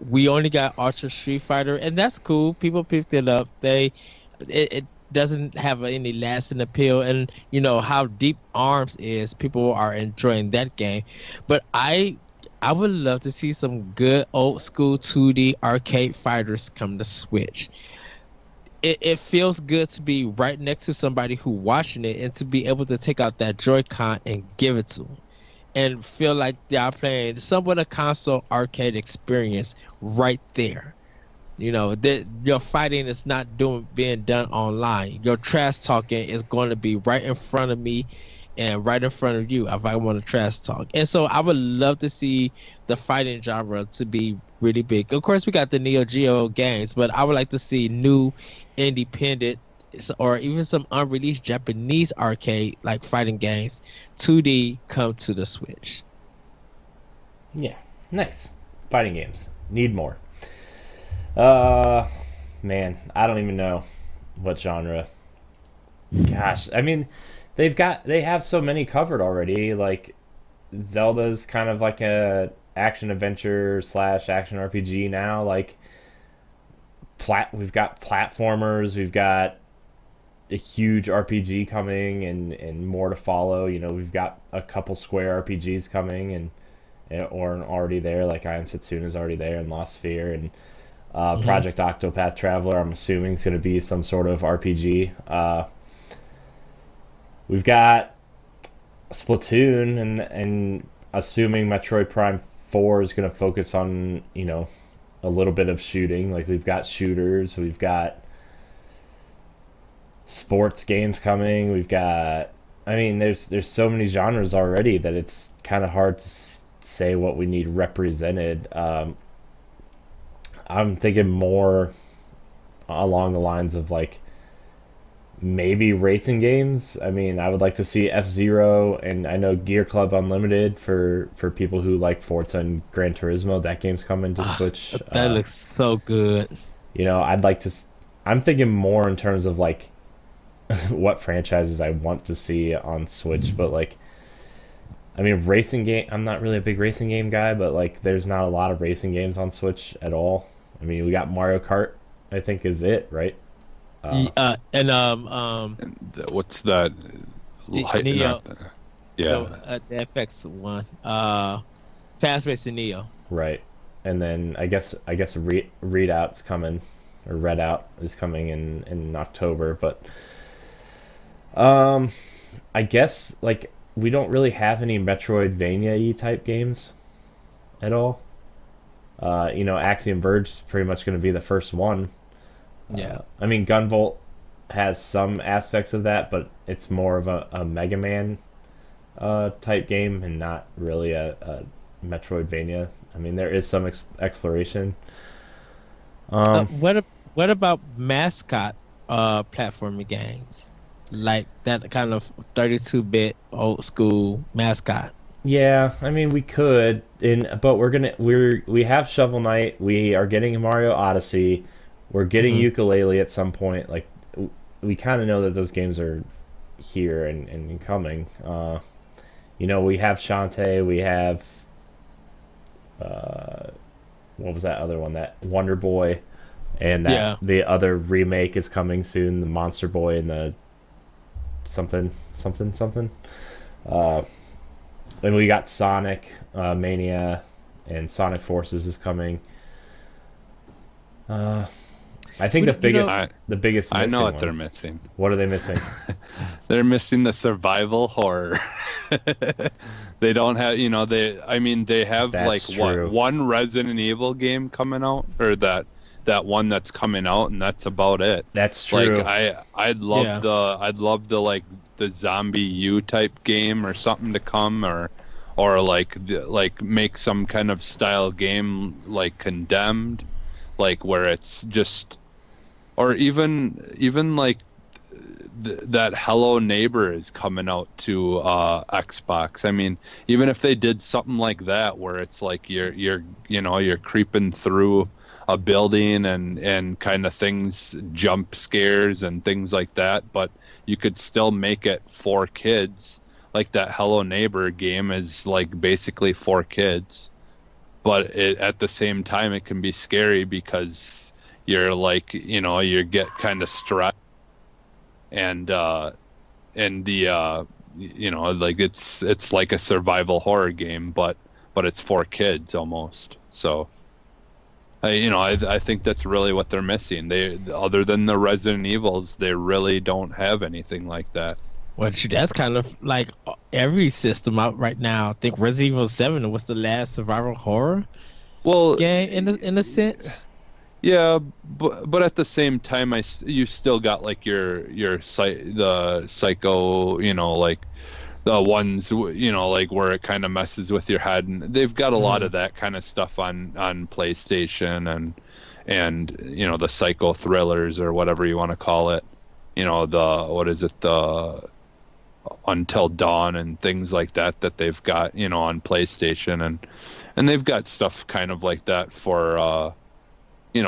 We only got Ultra Street Fighter, and that's cool. People picked it up. It doesn't have any lasting appeal, and you know how deep Arms is. People are enjoying that game, but I would love to see some good old school 2D arcade fighters come to Switch. It feels good to be right next to somebody who watching it, and to be able to take out that Joy-Con and give it to them, and feel like they're playing somewhat a console arcade experience right there. You know, your fighting is not being done online. Your trash talking is going to be right in front of me and right in front of you if I want to trash talk. And so I would love to see the fighting genre to be really big. Of course, we got the Neo Geo games, but I would like to see new independent or even some unreleased Japanese arcade like fighting games 2D come to the Switch. Yeah, nice. Fighting games. Need more. Man, I don't even know what genre. Gosh, I mean, they have so many covered already. Like Zelda's kind of like a action adventure / action RPG now. Like we've got platformers, we've got a huge RPG coming, and more to follow. You know, we've got a couple Square RPGs coming and or already there. Like I Am Setsuna is already there, and Lost Sphere, and Project Octopath Traveler, I'm assuming, is going to be some sort of RPG. We've got Splatoon, and assuming Metroid Prime 4 is going to focus on, you know, a little bit of shooting. Like we've got shooters, we've got sports games coming, we've got, I mean, there's so many genres already that it's kind of hard to say what we need represented. I'm thinking more along the lines of like maybe racing games. I mean, I would like to see F-Zero, and I know Gear Club Unlimited for people who like Forza and Gran Turismo. That game's coming to Switch. That looks so good. You know, I'm thinking more in terms of like what franchises I want to see on Switch, but like, I mean, racing game, I'm not really a big racing game guy, but like there's not a lot of racing games on Switch at all. I mean, we got Mario Kart, I think is it, right? What's that? Neo. Yeah. The FX one. Fast Racing Neo. Right. And then I guess Readout's coming, or Redout is coming in October, but I guess like we don't really have any Metroidvania-y type games at all. You know, Axiom Verge is pretty much going to be the first one. Yeah. I mean, Gunvolt has some aspects of that, but it's more of a Mega Man type game and not really a Metroidvania. I mean, there is some exploration. What about mascot platforming games? like that kind of 32-bit old school mascot. Yeah, I mean we could, but we have Shovel Knight. We are getting Mario Odyssey. We're getting Mhm. Ukulele at some point. Like we kind of know that those games are here and coming. We have Shantae. We have what was that other one? That Wonder Boy, and that Yeah. the other remake is coming soon. The Monster Boy and the something something something. Uh, and we got Sonic Mania, and Sonic Forces is coming. I think We- you know- the biggest I missing know what one. they're missing. What are they missing? They're missing the survival horror. They don't have, they have That's like true. one Resident Evil game coming out, or that one that's coming out, and that's about it. That's true. Like I'd love the like the zombie U type game or something to come, or like make some kind of style game like Condemned, like where it's just, or even like that Hello Neighbor is coming out to Xbox. I mean, even if they did something like that where it's like you're creeping through a building and kind of things, jump scares and things like that, but you could still make it for kids. Like that Hello Neighbor game is like basically for kids, but at the same time it can be scary because you're like, you get kind of stressed, and like it's like a survival horror game, but it's for kids almost. So I think that's really what they're missing. They, other than the Resident Evils, they really don't have anything like that. Well, shoot, that's kind of like every system out right now. I think Resident Evil 7 was the last survival horror Well, game in a sense. yeah, but at the same time, you still got like the psycho, like the ones, like where it kind of messes with your head, and they've got a lot of that kind of stuff on PlayStation, and the psycho thrillers or whatever you want to call it, the Until Dawn and things like that they've got on PlayStation, and they've got stuff kind of like that for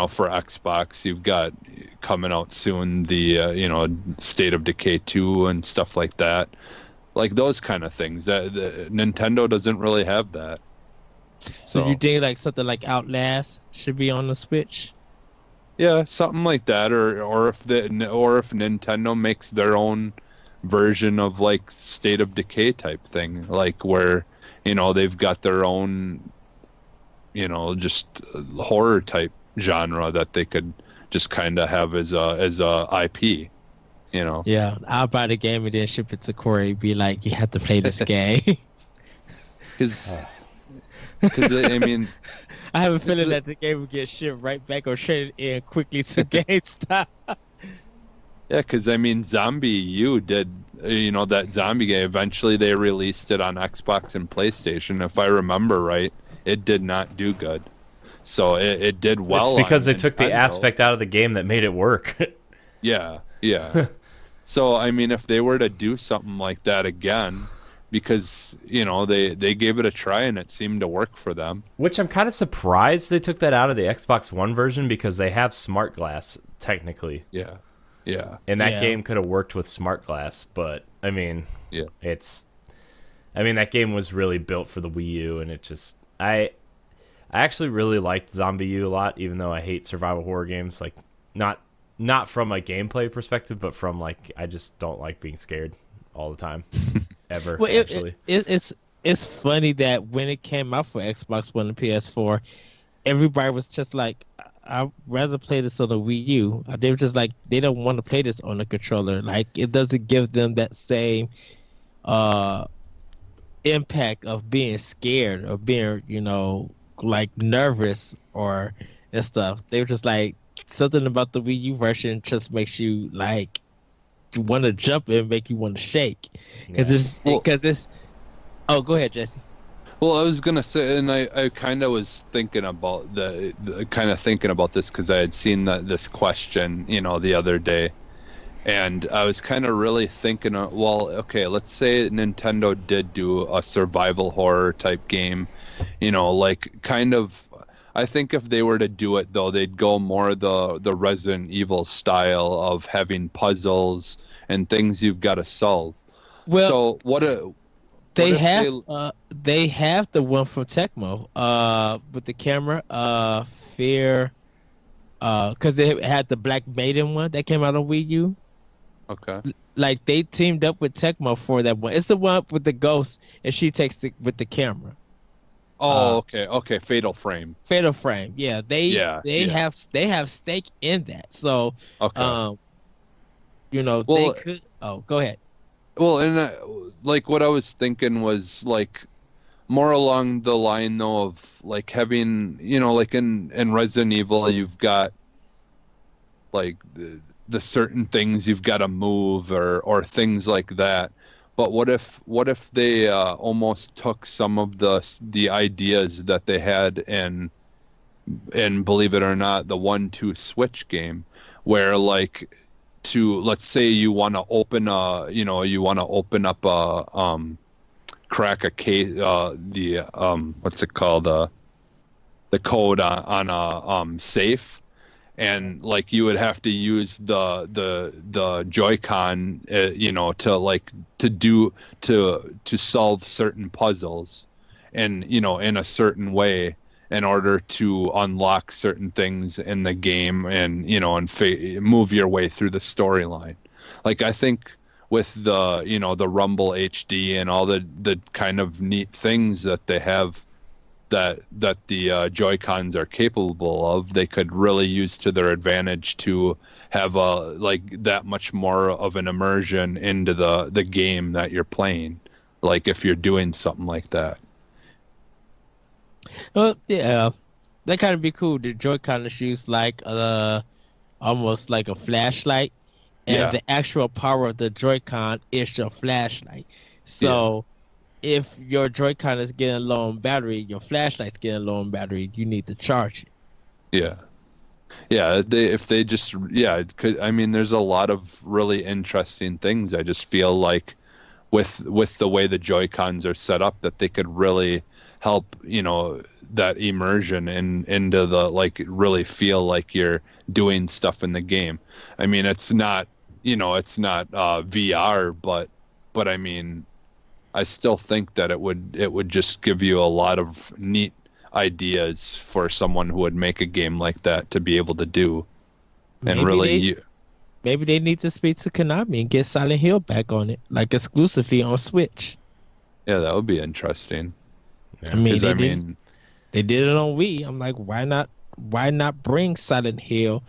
for Xbox. You've got coming out soon the State of Decay 2 and stuff like that, like those kind of things that Nintendo doesn't really have that. So you think like something like Outlast should be on the Switch? Yeah, something like that, or if Nintendo makes their own version of like State of Decay type thing, like where they've got their own just horror type genre that they could just kind of have as a IP. Yeah, I'll buy the game and then ship it to Corey. Be like, you have to play this game. Because I mean, I have a feeling that the game will get shipped right back or traded in quickly to GameStop. yeah, because I mean, Zombie U did, that zombie game. Eventually, they released it on Xbox and PlayStation. If I remember right, it did not do good. So it did well. It's because on they took the Nintendo. aspect out of the game that made it work. Yeah. So I mean, if they were to do something like that again, because they gave it a try and it seemed to work for them. Which I'm kind of surprised they took that out of the Xbox One version, because they have Smart Glass technically. Yeah. And that Yeah. game could have worked with Smart Glass, but I mean, Yeah. that game was really built for the Wii U, and it just I actually really liked Zombie U a lot, even though I hate survival horror games. Like not from a gameplay perspective, but from like I just don't like being scared all the time, ever. Well, actually, it's funny that when it came out for Xbox One and PS4, everybody was just like, I'd rather play this on the Wii U. They were just like, they don't want to play this on the controller. Like, it doesn't give them that same impact of being scared or being, like nervous or and stuff. They were just like, something about the Wii U version just makes you like want to jump and make you want to shake because it's. Oh, go ahead, Jesse. Well, I was gonna say, and I kind of was thinking about thinking about this because I had seen this question, the other day, And I was kind of really thinking, well, okay, let's say Nintendo did do a survival horror type game, like kind of. I think if they were to do it though, they'd go more the Resident Evil style of having puzzles and things you've got to solve. Well, So what they if have they? they have the one from Tecmo with the camera Fear because they had the Black Maiden one that came out on Wii U. Okay. Like they teamed up with Tecmo for that one. It's the one with the ghost and she takes it with the camera. Oh, okay, okay. Fatal Frame. Fatal Frame. Yeah, Yeah, they yeah. have stake in that. So, Okay. they Well, could. Oh, go ahead. well, and like what I was thinking was like more along the line though of like having, like in Resident Evil, you've got like the certain things you've got to move or things like that. But what if they almost took some of the ideas that they had in believe it or not the 1-2 switch game, where like to let's say you want to open up a crack a case the what's it called the code on a safe, and like you would have to use the Joy-Con, to like to solve certain puzzles, and in a certain way in order to unlock certain things in the game, and move your way through the storyline. Like I think with the Rumble HD and all the kind of neat things that they have that the Joy-Cons are capable of, they could really use to their advantage to have like that much more of an immersion into the game that you're playing. Like if you're doing something like that. Well, yeah, that kind of be cool. The Joy-Con is used like almost like a flashlight, and Yeah, the actual power of the Joy-Con is your flashlight. yeah, So if your Joy-Con is getting low on battery, your flashlight's getting low on battery, you need to charge it. yeah. Yeah, if they just yeah, it could, I mean, there's a lot of really interesting things. I just feel like with the way the Joy-Cons are set up, that they could really help, that immersion into the, like, really feel like you're doing stuff in the game. I mean, it's not VR, but I mean, I still think that it would just give you a lot of neat ideas for someone who would make a game like that to be able to do, and Maybe really they maybe they need to speak to Konami and get Silent Hill back on it, like exclusively on Switch. yeah, that would be interesting. I mean, Because I mean, they did it on Wii. I'm like, why not bring Silent Hill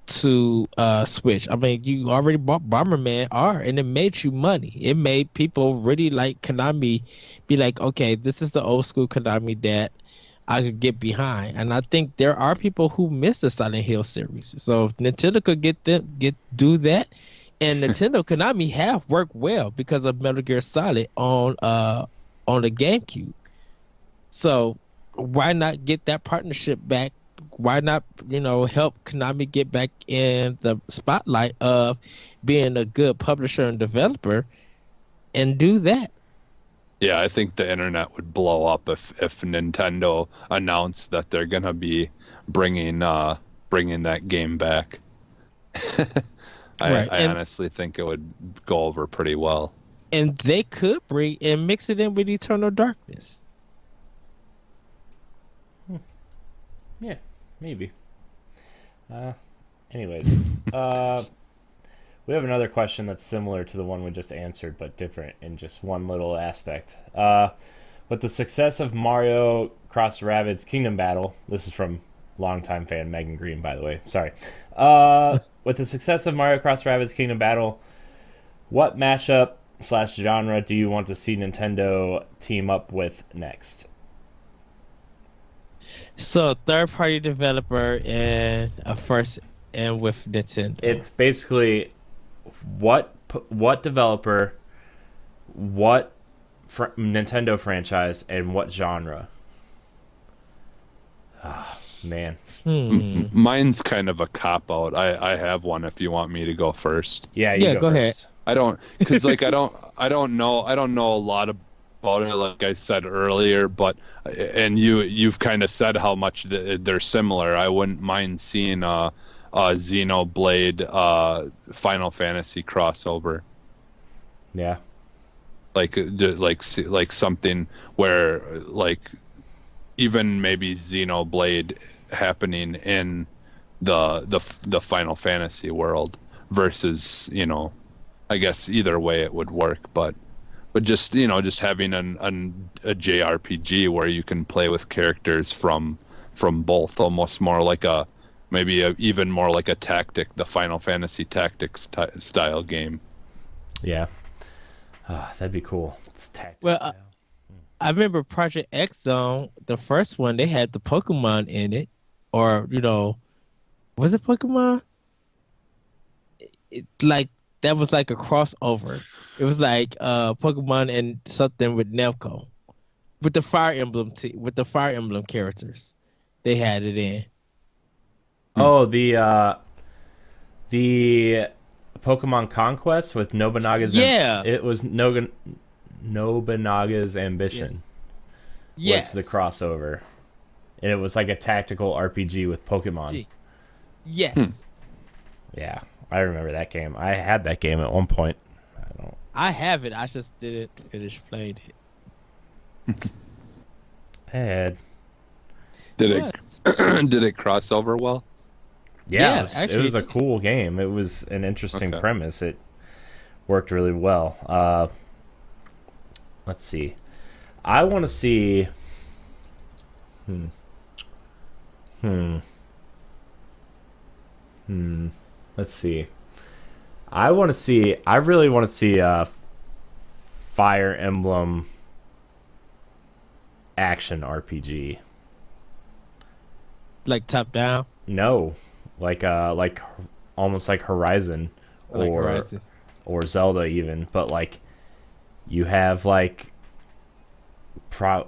to Switch? I mean, you already bought Bomberman R, and it made you money. It made people really like Konami be like, okay, this is the old school Konami that I could get behind. And I think there are people who miss the Silent Hill series. So if Nintendo could do that, and Nintendo Konami have worked well because of Metal Gear Solid on the GameCube. So why not get that partnership back? Why not, help Konami get back in the spotlight of being a good publisher and developer and do that? yeah, I think the internet would blow up if Nintendo announced that they're gonna be bringing that game back. Right. I honestly think it would go over pretty well. And they could bring and mix it in with Eternal Darkness. Yeah, maybe. Anyways, we have another question that's similar to the one we just answered, but different in just one little aspect. With the success of Mario Rabbids Kingdom Battle, this is from longtime fan Megan Green, by the way. Sorry. With the success of Mario Rabbids Kingdom Battle, what mashup / genre do you want to see Nintendo team up with next? So third party developer and a first and with Nintendo. It's basically what developer, what Nintendo franchise, and what genre. Oh, man. Mine's kind of a cop out. I have one if you want me to go first. Yeah, you Yeah, go go ahead. first. I don't, because like I don't know a lot about it, like I said earlier, but and you've kind of said how much they're similar. I wouldn't mind seeing a Xenoblade Final Fantasy crossover, Yeah. like something where like even maybe Xenoblade happening in the Final Fantasy world versus, I guess either way it would work, but just just having a JRPG where you can play with characters from both, almost more like even more like a the Final Fantasy Tactics style game. Yeah. That'd be cool. It's tactics. Well, I remember Project X Zone, the first one, they had the Pokemon in it, or was it Pokemon? Like that was like a crossover. It was like Pokemon and something with Namco, with the Fire Emblem with the Fire Emblem characters. They had it in. Oh, the Pokemon Conquest with Nobunaga's. Yeah. It was Nobunaga's Ambition. Yes. Was the crossover, and it was like a tactical RPG with Pokemon. Yes. Yeah, I remember that game. I had that game at one point. I have it. I just didn't finish playing it. Had. Did it cross over well? Yeah, Yeah, it was a cool game. It was an interesting Okay. premise. It worked really well. Let's see. I want to see. Let's see. I want to see. I really want to see a Fire Emblem action RPG. Like top down. No, like almost like Horizon, Like or Horizon. or Zelda even, but like you have like I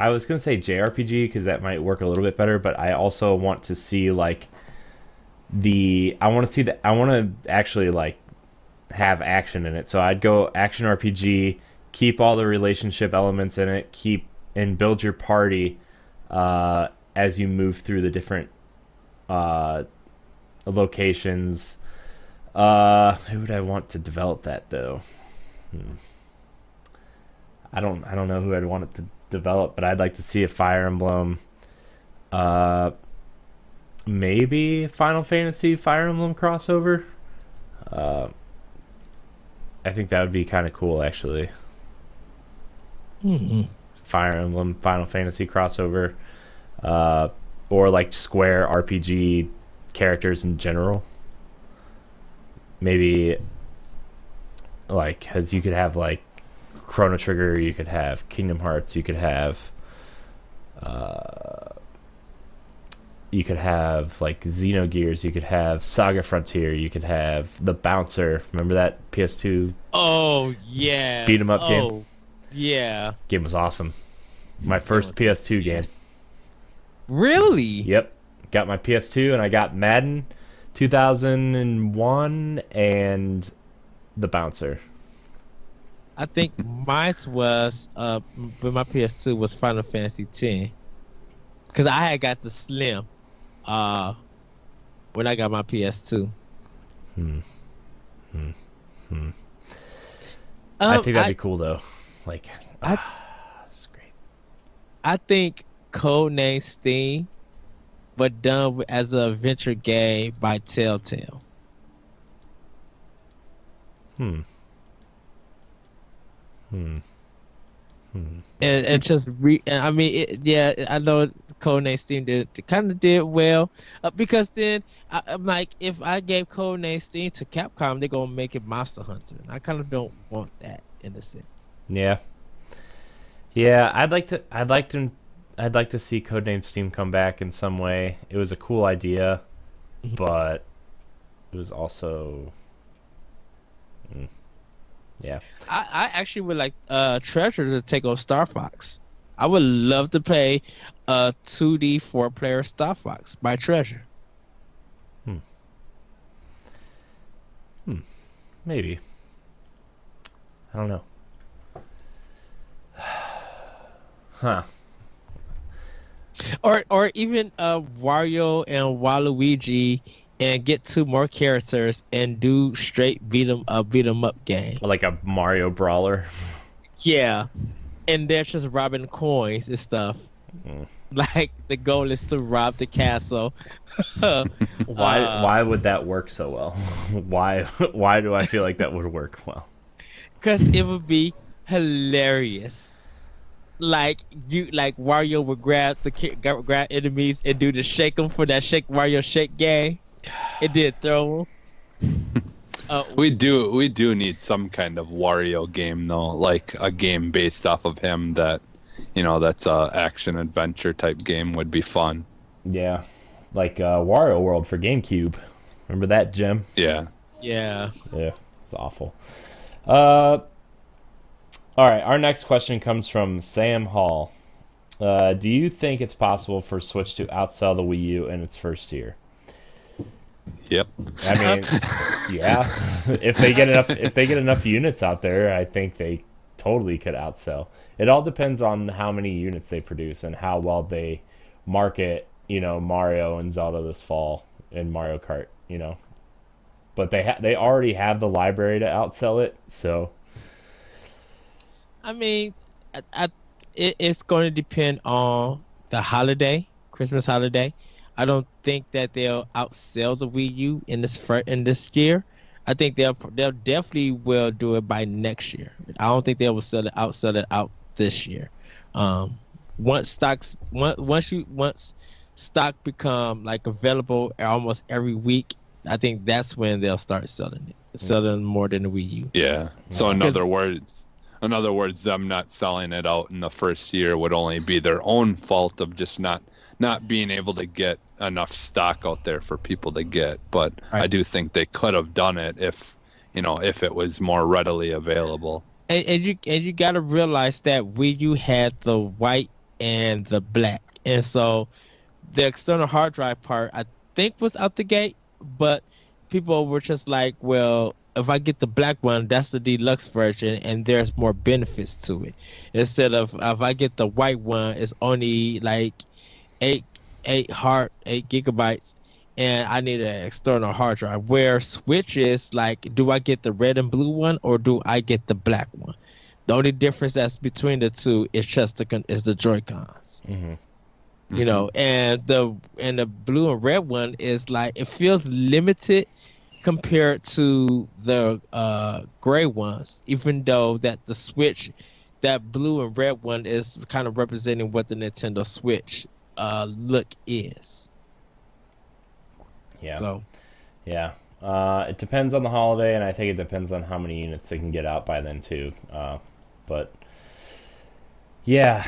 was gonna say JRPG because that might work a little bit better, but I also want to see like I want to actually like have action in it. So I'd go action RPG, keep all the relationship elements in it, and build your party as you move through the different locations. Who would I want to develop that though? I don't know who I'd want it to develop, but I'd like to see a Fire Emblem, maybe Final Fantasy Fire Emblem crossover. I think that would be kind of cool, actually. Fire Emblem Final Fantasy crossover, or like Square RPG characters in general. Maybe like, because you could have like Chrono Trigger, you could have Kingdom Hearts, you could have like Xenogears, you could have Saga Frontier, you could have The Bouncer. Remember that PS2 Oh yeah. beat 'em up game? Yeah. Game was awesome. My first PS2 game. Really? Yep. Got my PS2 and I got Madden 2001 and The Bouncer. I think mine was with my PS2 was Final Fantasy X. Cause I had got the Slim when I got my PS2. I think that'd be cool though. Like, it's great. I think Codename Steam, but done as an adventure game by Telltale. And just I mean, I know Codename Steam did well, because then I'm like, if I gave Codename Steam to Capcom, they're gonna make it Monster Hunter, and I kind of don't want that in a sense. Yeah. I'd like to see Codename Steam come back in some way. It was a cool idea, but it was also, yeah. I actually would like Treasure to take on Star Fox. I would love to play a 2D 4-player Star Fox by Treasure. Maybe. I don't know. Huh. Or even Wario and Waluigi and get 2 more characters and do straight beat 'em up game. Like a Mario brawler. Yeah. And they're just robbing coins and stuff. Like the goal is to rob the castle. Why would that work so well? Why do I feel like that would work well? Because it would be hilarious. Like Wario would grab enemies and do the shake them for that Shake Wario shake game. It did throw them. We do need some kind of Wario game though, like a game based off of him that, that's a action adventure type game would be fun. Yeah, like Wario World for GameCube. Remember that, Jim? Yeah. Yeah. Yeah, it's awful. All right, our next question comes from Sam Hall. Do you think it's possible for Switch to outsell the Wii U in its first year? Yep. I mean, yeah. If they get enough units out there, I think they totally could outsell. It all depends on how many units they produce and how well they market, Mario and Zelda this fall in Mario Kart, But they already have the library to outsell it, so. I mean, it's going to depend on the holiday, Christmas holiday. I don't think that they'll outsell the Wii U in this year. I think they'll definitely will do it by next year. I don't think they will outsell it out this year. Once stock become like available almost every week, I think that's when they'll start selling more than the Wii U. Yeah. So in other words, them not selling it out in the first year would only be their own fault of just not being able to get enough stock out there for people to get. But right. I do think they could have done it if it was more readily available. And you got to realize that Wii U had the white and the black, and so the external hard drive part I think was out the gate, but people were just like, well, if I get the black one, that's the deluxe version, and there's more benefits to it. Instead of if I get the white one, it's only like 8 gigabytes, and I need an external hard drive. Where Switch is like, do I get the red and blue one or do I get the black one? The only difference that's between the two is just the Joy-Cons. Mm-hmm. And the blue and red one is like, it feels limited compared to the gray ones, even though that the Switch, that blue and red one is kind of representing what the Nintendo Switch look is. Yeah. So. Yeah. It depends on the holiday, and I think it depends on how many units they can get out by then too. But yeah,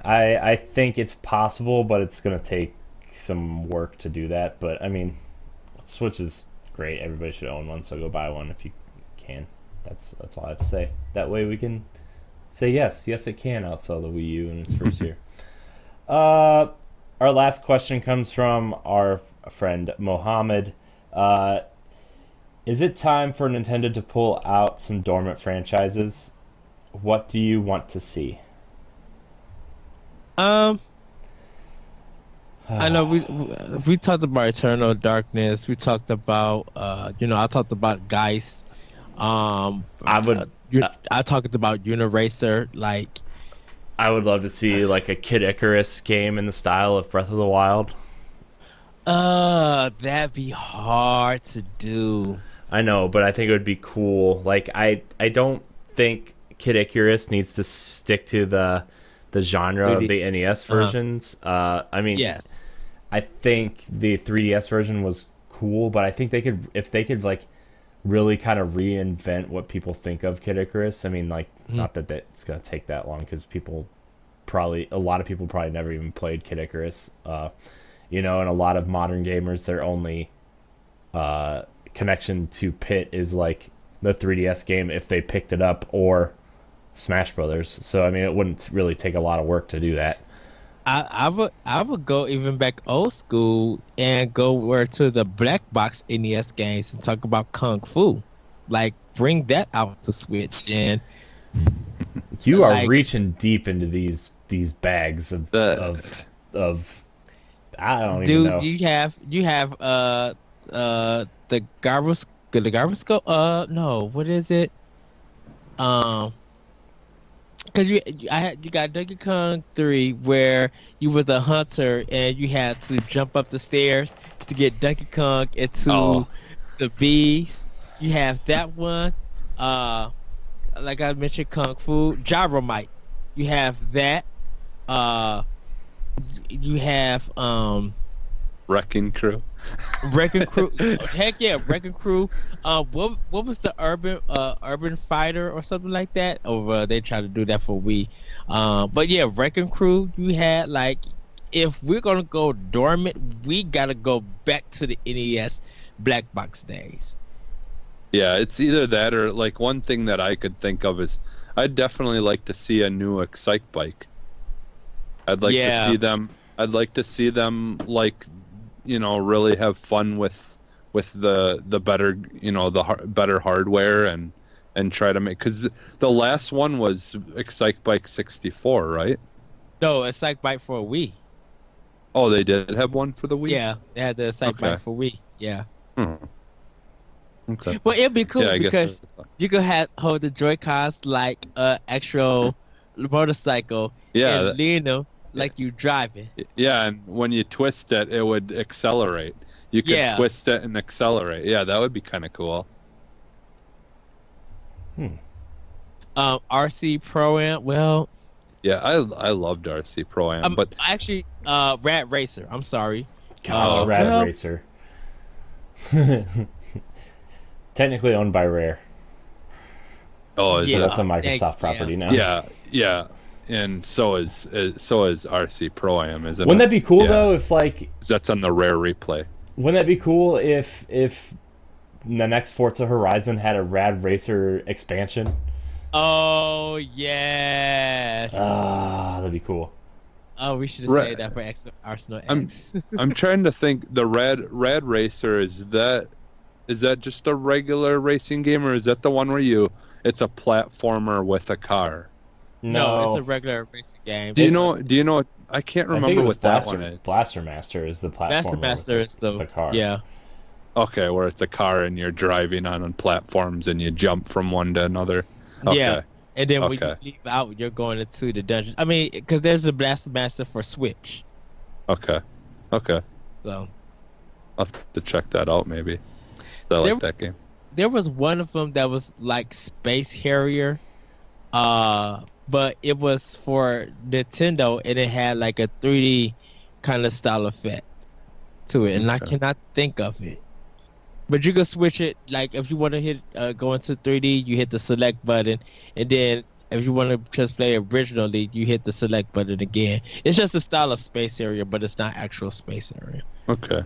I think it's possible, but it's gonna take some work to do that. But I mean, Switch is great. Everybody should own one, so go buy one if you can. That's all I have to say. That way we can say yes, it can outsell the Wii U in its first year. Our last question comes from our friend Mohammed. Is it time for Nintendo to pull out some dormant franchises? What do you want to see? I know we talked about Eternal Darkness. We talked about I talked about Geist. I talked about Uniracer. Like, I would love to see like a Kid Icarus game in the style of Breath of the Wild. That'd be hard to do. I know, but I think it would be cool. Like, I don't think Kid Icarus needs to stick to the genre of the NES versions. I mean, yes, I think the 3DS version was cool, but I think if they could like really kind of reinvent what people think of Kid Icarus. I mean, like, not that it's gonna take that long, because a lot of people probably never even played Kid Icarus. And a lot of modern gamers, their only connection to Pit is like the 3DS game if they picked it up, or Smash Brothers. So I mean, it wouldn't really take a lot of work to do that. I would go even back old school and go where to the black box NES games and talk about Kung Fu, like bring that out to Switch and You are like reaching deep into these bags The of I don't even dude, know. the garbage scope no, what is it? Um Cause you got Donkey Kong 3 where you was a hunter and you had to jump up the stairs to get Donkey Kong into oh the bees. You have that one. Uh, like I mentioned, Kung Fu, Gyromite. You have that. Uh, you have Wrecking Crew. Wrecking Crew. Heck yeah, Wrecking Crew. What was the urban fighter or something like that? Or they tried to do that for Wii. But yeah, Wrecking Crew. You had like, if we're gonna go dormant, we gotta go back to the NES black box days. Yeah, it's either that or like one thing that I could think of is I'd definitely like to see a new Excite bike. I'd like to Yeah. see them. I'd like to see them like, really have fun with the better, better hardware and try to make because the last one was Excite Bike 64, right? No, it's like bite for a Wii. Oh, they did have one for the Wii. Yeah, they had the Excite Okay. bike for Wii. Yeah. Hmm. Okay. Well, it'd be cool Yeah, I guess. because you could hold the Joy-Cons like a actual motorcycle Yeah, and lean them like you driving. yeah, and when you twist it, it would accelerate. You could Yeah. twist it and accelerate. Yeah, that would be kind of cool. RC Pro Am. Well, Yeah, I loved RC Pro Am, but actually, Rad Racer. I'm sorry. Gosh, Rad well, Racer. Technically owned by Rare. oh, is So Yeah. that's a Yeah. Microsoft property now. it? Yeah, and so is RC Pro Am, isn't Wouldn't it? that be cool Yeah. though if like That's on the Rare Replay. wouldn't that be cool if the next Forza Horizon had a Rad Racer expansion? Oh yes. That'd be cool. Oh, we should have Ra- saved that for Arsenal I'm- X. I'm trying to think. The Rad Racer is that just a regular racing game, or is that the one where it's a platformer with a car? No, it's a regular racing game. Do you know? I can't I think remember it was what that Blaster, one is. Blaster Master is the platform. Master is the car. Yeah. Okay, where it's a car and you're driving on platforms and you jump from one to another. Okay. Yeah. And then when you Okay. leave out, you're going into the dungeon. I mean, because there's a Blaster Master for Switch. Okay. So I'll have to check that out maybe. I like that game. there was one of them that was like Space Harrier, but it was for Nintendo and it had like a 3D kind of style effect to it, and I Okay. cannot think of it. But you can switch it, like if you want to hit go into 3D, you hit the select button, and then if you want to just play originally, you hit the select button again. It's just a style of Space Area, but it's not actual Space Area. Okay.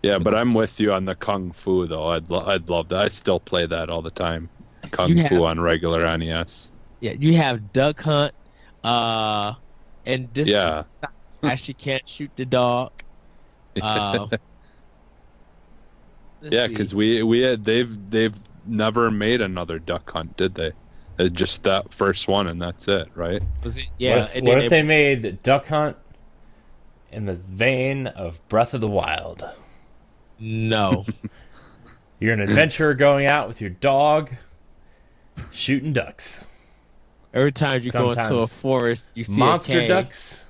Yeah, but I'm with you on the Kung Fu though. I'd love that. I still play that all the time. Kung You Fu have- on regular NES. Yeah, you have Duck Hunt, and this Yeah. one actually can't shoot the dog. Let's Yeah, see. because they've never made another Duck Hunt, did they? Just that first one and that's it, right? Was it? Yeah, What if, and what then if they made Duck Hunt in the vein of Breath of the Wild? no. You're an adventurer going out with your dog, shooting ducks. Every time you go into a Sometimes forest, you see Monster a cave. ducks.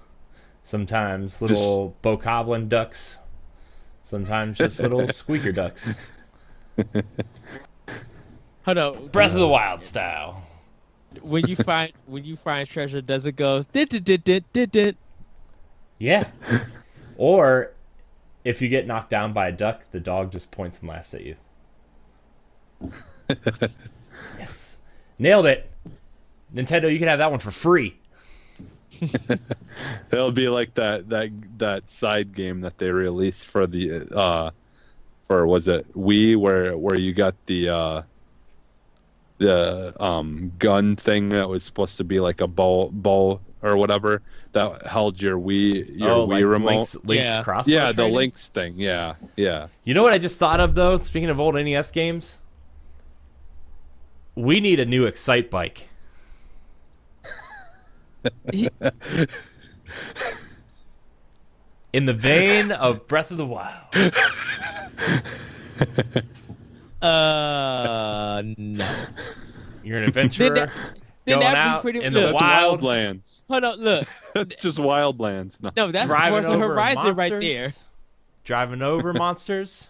Sometimes little bokoblin ducks. Sometimes just little squeaker ducks. Hold on. Breath of the Wild style. When you find treasure, does it go? Dit, dit, dit, dit, dit, dit? Yeah. Or if you get knocked down by a duck, the dog just points and laughs at you. Yes. Nailed it. Nintendo, you can have that one for free. It'll be like that side game that they released for the for was it Wii where you got the gun thing that was supposed to be like a bow or whatever that held your Oh, like remote. Link's Yeah. crossbow Yeah, the training? Lynx thing. Yeah, yeah. You know what I just thought of though? Speaking of old NES games, we need a new Excite bike. In the vein of Breath of the Wild. No. You're an adventurer Then going that'd be out pretty- in look, the That's wild, Wildlands. Hold on, look. That's just Wildlands. No. No, that's driving Forza over Horizon monsters, right there. driving over monsters,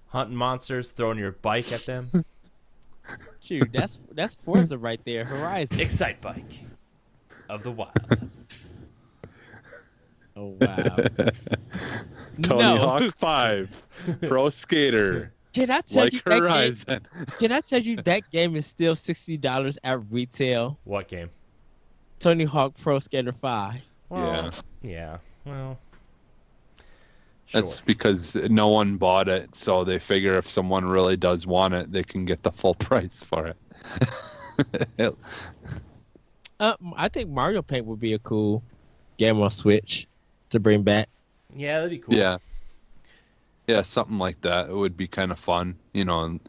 hunting monsters, throwing your bike at them. Shoot, that's Forza right there. Horizon. Excite bike of the wild. Oh wow. Tony No. Hawk 5, Pro Skater, Can I tell like you that Horizon. Can I tell you that game is still $60 at retail? What game? Tony Hawk Pro Skater 5. Well, yeah. Well, That's sure. because no one bought it, so they figure if someone really does want it, they can get the full price for it. I think Mario Paint would be a cool game on Switch to bring back. Yeah, that'd be cool. Yeah. Yeah, something like that. It would be kind of fun, and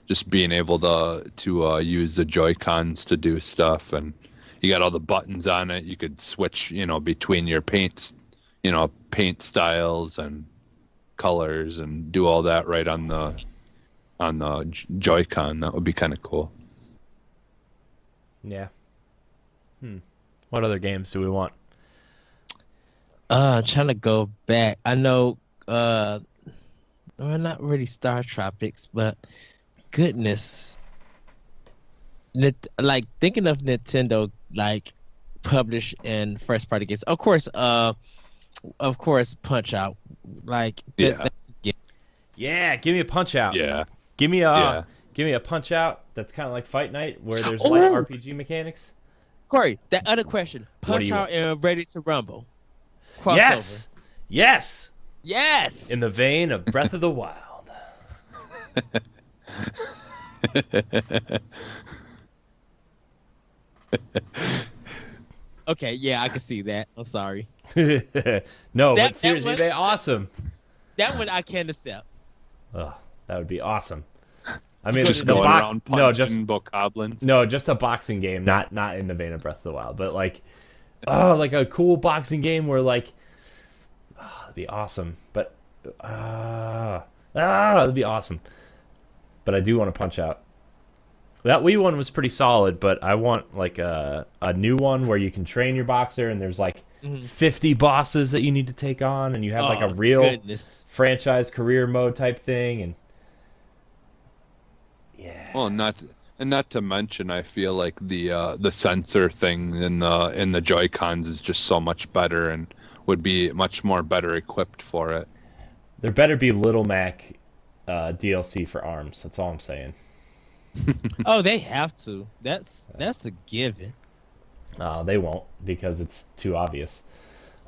just being able to use the Joy-Cons to do stuff, and you got all the buttons on it. You could switch, between your paints, paint styles and colors, and do all that right on the Joy-Con. That would be kind of cool. Yeah. What other games do we want? Trying to go back. I know, well, not really Star Tropics, but goodness, like thinking of Nintendo, like published and first party games. Of course, Punch Out. Like, Yeah. that's a given. Yeah, give me a Punch Out. Yeah. Give me Yeah. a Punch Out that's kind of like Fight Night, where there's like Oh! RPG mechanics. Corey, that other question. What do Punch you Out and Ready to Rumble. Crossover. Yes, yes. Yes. In the vein of Breath of the Wild. Okay, yeah, I can see that. I'm sorry. No, That but seriously, one- they awesome. That one I can accept. Oh, that would be awesome. I mean, Just the going box, around no, just punching bokoblins. no, just a boxing game, not in the vein of Breath of the Wild, but like, like a cool boxing game where like, that'd be awesome. But that'd be awesome. But I do want to Punch Out. That Wii one was pretty solid, but I want like a new one where you can train your boxer and there's like 50 bosses that you need to take on, and you have like a real Goodness. franchise career mode type thing, and yeah. Well, not to mention, I feel like the sensor thing in the Joy-Cons is just so much better and would be much more better equipped for it. There better be Little Mac DLC for ARMS. That's all I'm saying. Oh, they have to. That's a given. They won't because it's too obvious.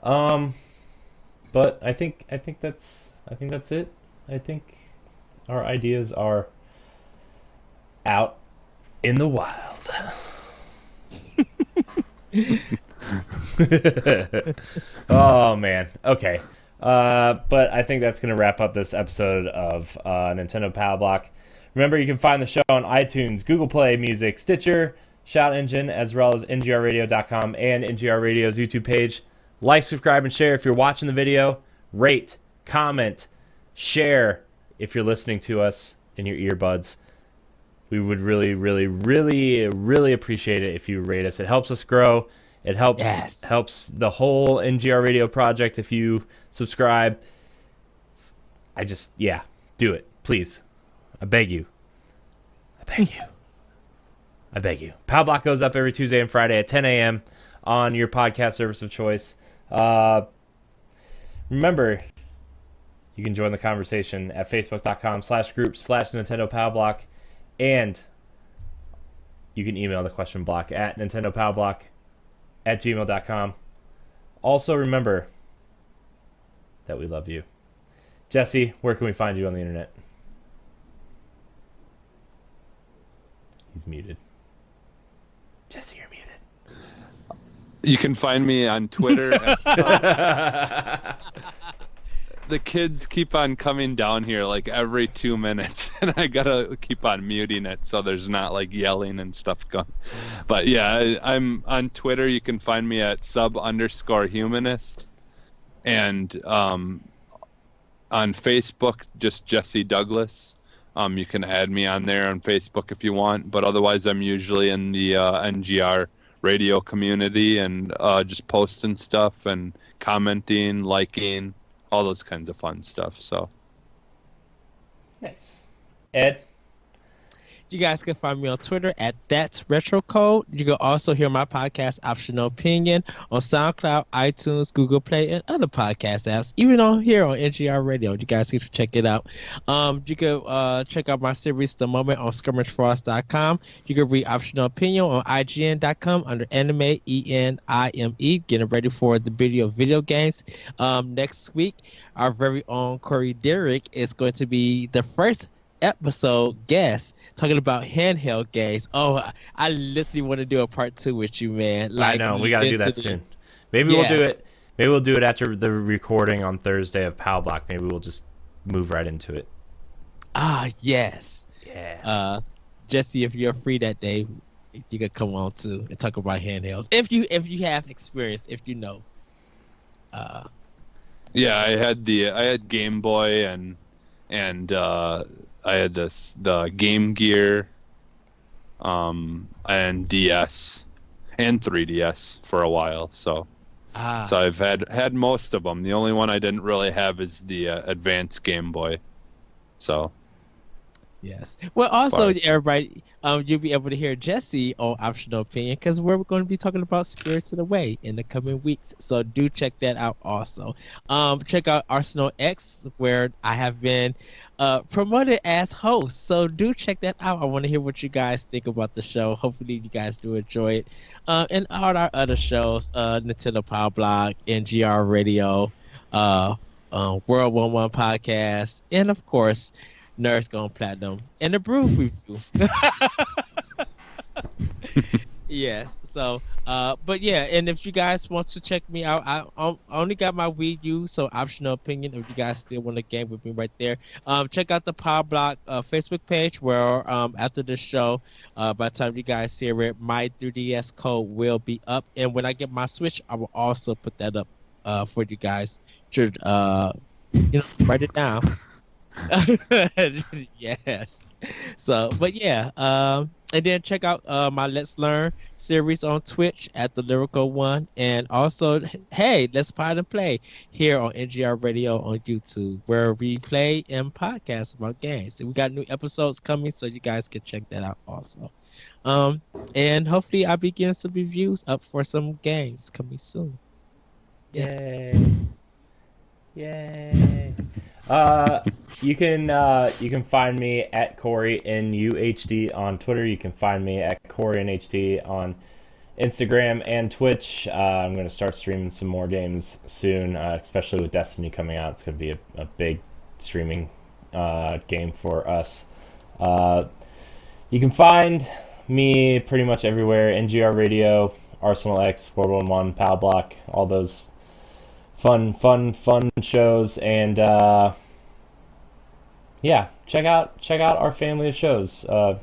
But I think that's it. I think our ideas are out in the wild. Oh man. Okay. But I think that's gonna wrap up this episode of Nintendo Power Block. Remember, you can find the show on iTunes, Google Play Music, Stitcher, Shout Engine, as well as NGRradio.com and NGR Radio's YouTube page. Like, subscribe, and share if you're watching the video. Rate, comment, share if you're listening to us in your earbuds. We would really, really, really, really appreciate it if you rate us. It helps us grow. It helps the whole NGR Radio project if you subscribe. Do it, please. I beg you. I beg you. I beg you. Power Block goes up every Tuesday and Friday at 10 a.m. on your podcast service of choice. Remember, you can join the conversation at facebook.com/group/Nintendo Power Block, and you can email the question block at nintendopowerblock@gmail.com. Also, remember that we love you. Jesse, where can we find you on the internet? He's muted. Jesse, you're muted. You can find me on Twitter. The kids keep on coming down here like every 2 minutes, and I gotta keep on muting it so there's not like yelling and stuff going. But yeah, I'm on Twitter. You can find me at sub_humanist, and on Facebook, just Jesse Douglas. You can add me on there on Facebook if you want, but otherwise I'm usually in the NGR radio community and just posting stuff and commenting, liking, all those kinds of fun stuff. So nice. Ed? You guys can find me on Twitter at That's Retro Code. You can also hear my podcast, Optional Opinion, on SoundCloud, iTunes, Google Play, and other podcast apps, even on here on NGR Radio. You guys can check it out. You can check out my series, The Moment, on SkirmishFrost.com. You can read Optional Opinion on IGN.com under Anime, ENIME, getting ready for the video games. Next week, our very own Corey Derrick is going to be the first episode guest talking about handheld games. Oh, I literally want to do a part 2 with you, man. Like, I know, we got to do that soon. Maybe we'll do it. Maybe we'll do it after the recording on Thursday of Pow Block. Maybe we'll just move right into it. Ah, yes. Yeah. Jesse, if you're free that day, you can come on too and talk about handhelds. If you have experience, if you know. Yeah, I had Game Boy and I had the Game Gear, and DS, and 3DS for a while. So I've had most of them. The only one I didn't really have is the Advanced Game Boy. So. Yes. Well, also, everybody, you'll be able to hear Jesse on Optional Opinion because we're going to be talking about Spirited Away in the coming weeks. So do check that out also. Check out Arsenal X, where I have been promoted as host. So do check that out. I want to hear what you guys think about the show. Hopefully you guys do enjoy it. And all our other shows, Nintendo Power Blog, NGR Radio, World 11 Podcast, and of course, Nerds Gone Platinum and the Brew Review. Yes. So, but yeah, and if you guys want to check me out, I only got my Wii U, so Optional Opinion. If you guys still want to game with me right there, check out the Power Block Facebook page where after the show, by the time you guys hear it, my 3DS code will be up, and when I get my Switch, I will also put that up for you guys to write it down. Yes. So, but yeah, and then check out my Let's Learn series on Twitch at the Lyrical One, and also, hey, Let's Pod and Play here on NGR Radio on YouTube, where we play and podcast about games. And we got new episodes coming, so you guys can check that out also. And hopefully, I'll be getting some reviews up for some games coming soon. Yeah. Yay! You can find me at Corey NUHD on Twitter. You can find me at Corey NHD on Instagram and Twitch. I'm going to start streaming some more games soon, especially with Destiny coming out. It's going to be a big streaming game for us. You can find me pretty much everywhere: NGR Radio, Arsenal X, World 11, Pow Block, all those fun shows, and yeah, check out our family of shows. The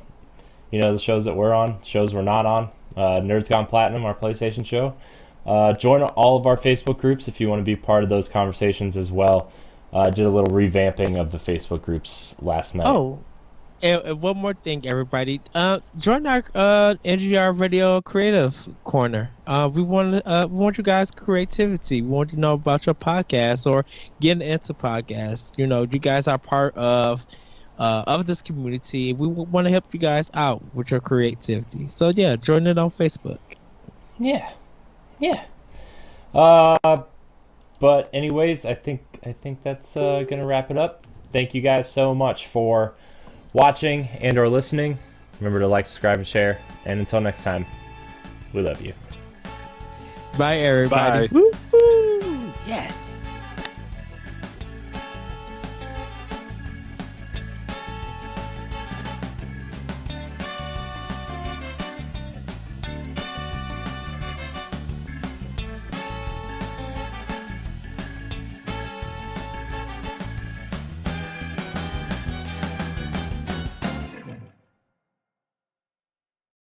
shows that we're on, shows we're not on. Nerds Gone Platinum, our PlayStation show. Join all of our Facebook groups if you want to be part of those conversations as well. Did a little revamping of the Facebook groups last night. Oh, and one more thing, everybody. Join our NGR Radio Creative Corner. We want you guys' creativity. We want to know about your podcast or getting into podcasts. You guys are part of this community. We want to help you guys out with your creativity. So yeah, join it on Facebook. Yeah. But anyways, I think that's gonna wrap it up. Thank you guys so much for watching and or listening. Remember to like, subscribe, and share. And until next time, we love you. Bye, everybody. Bye. Woo-hoo! Yes.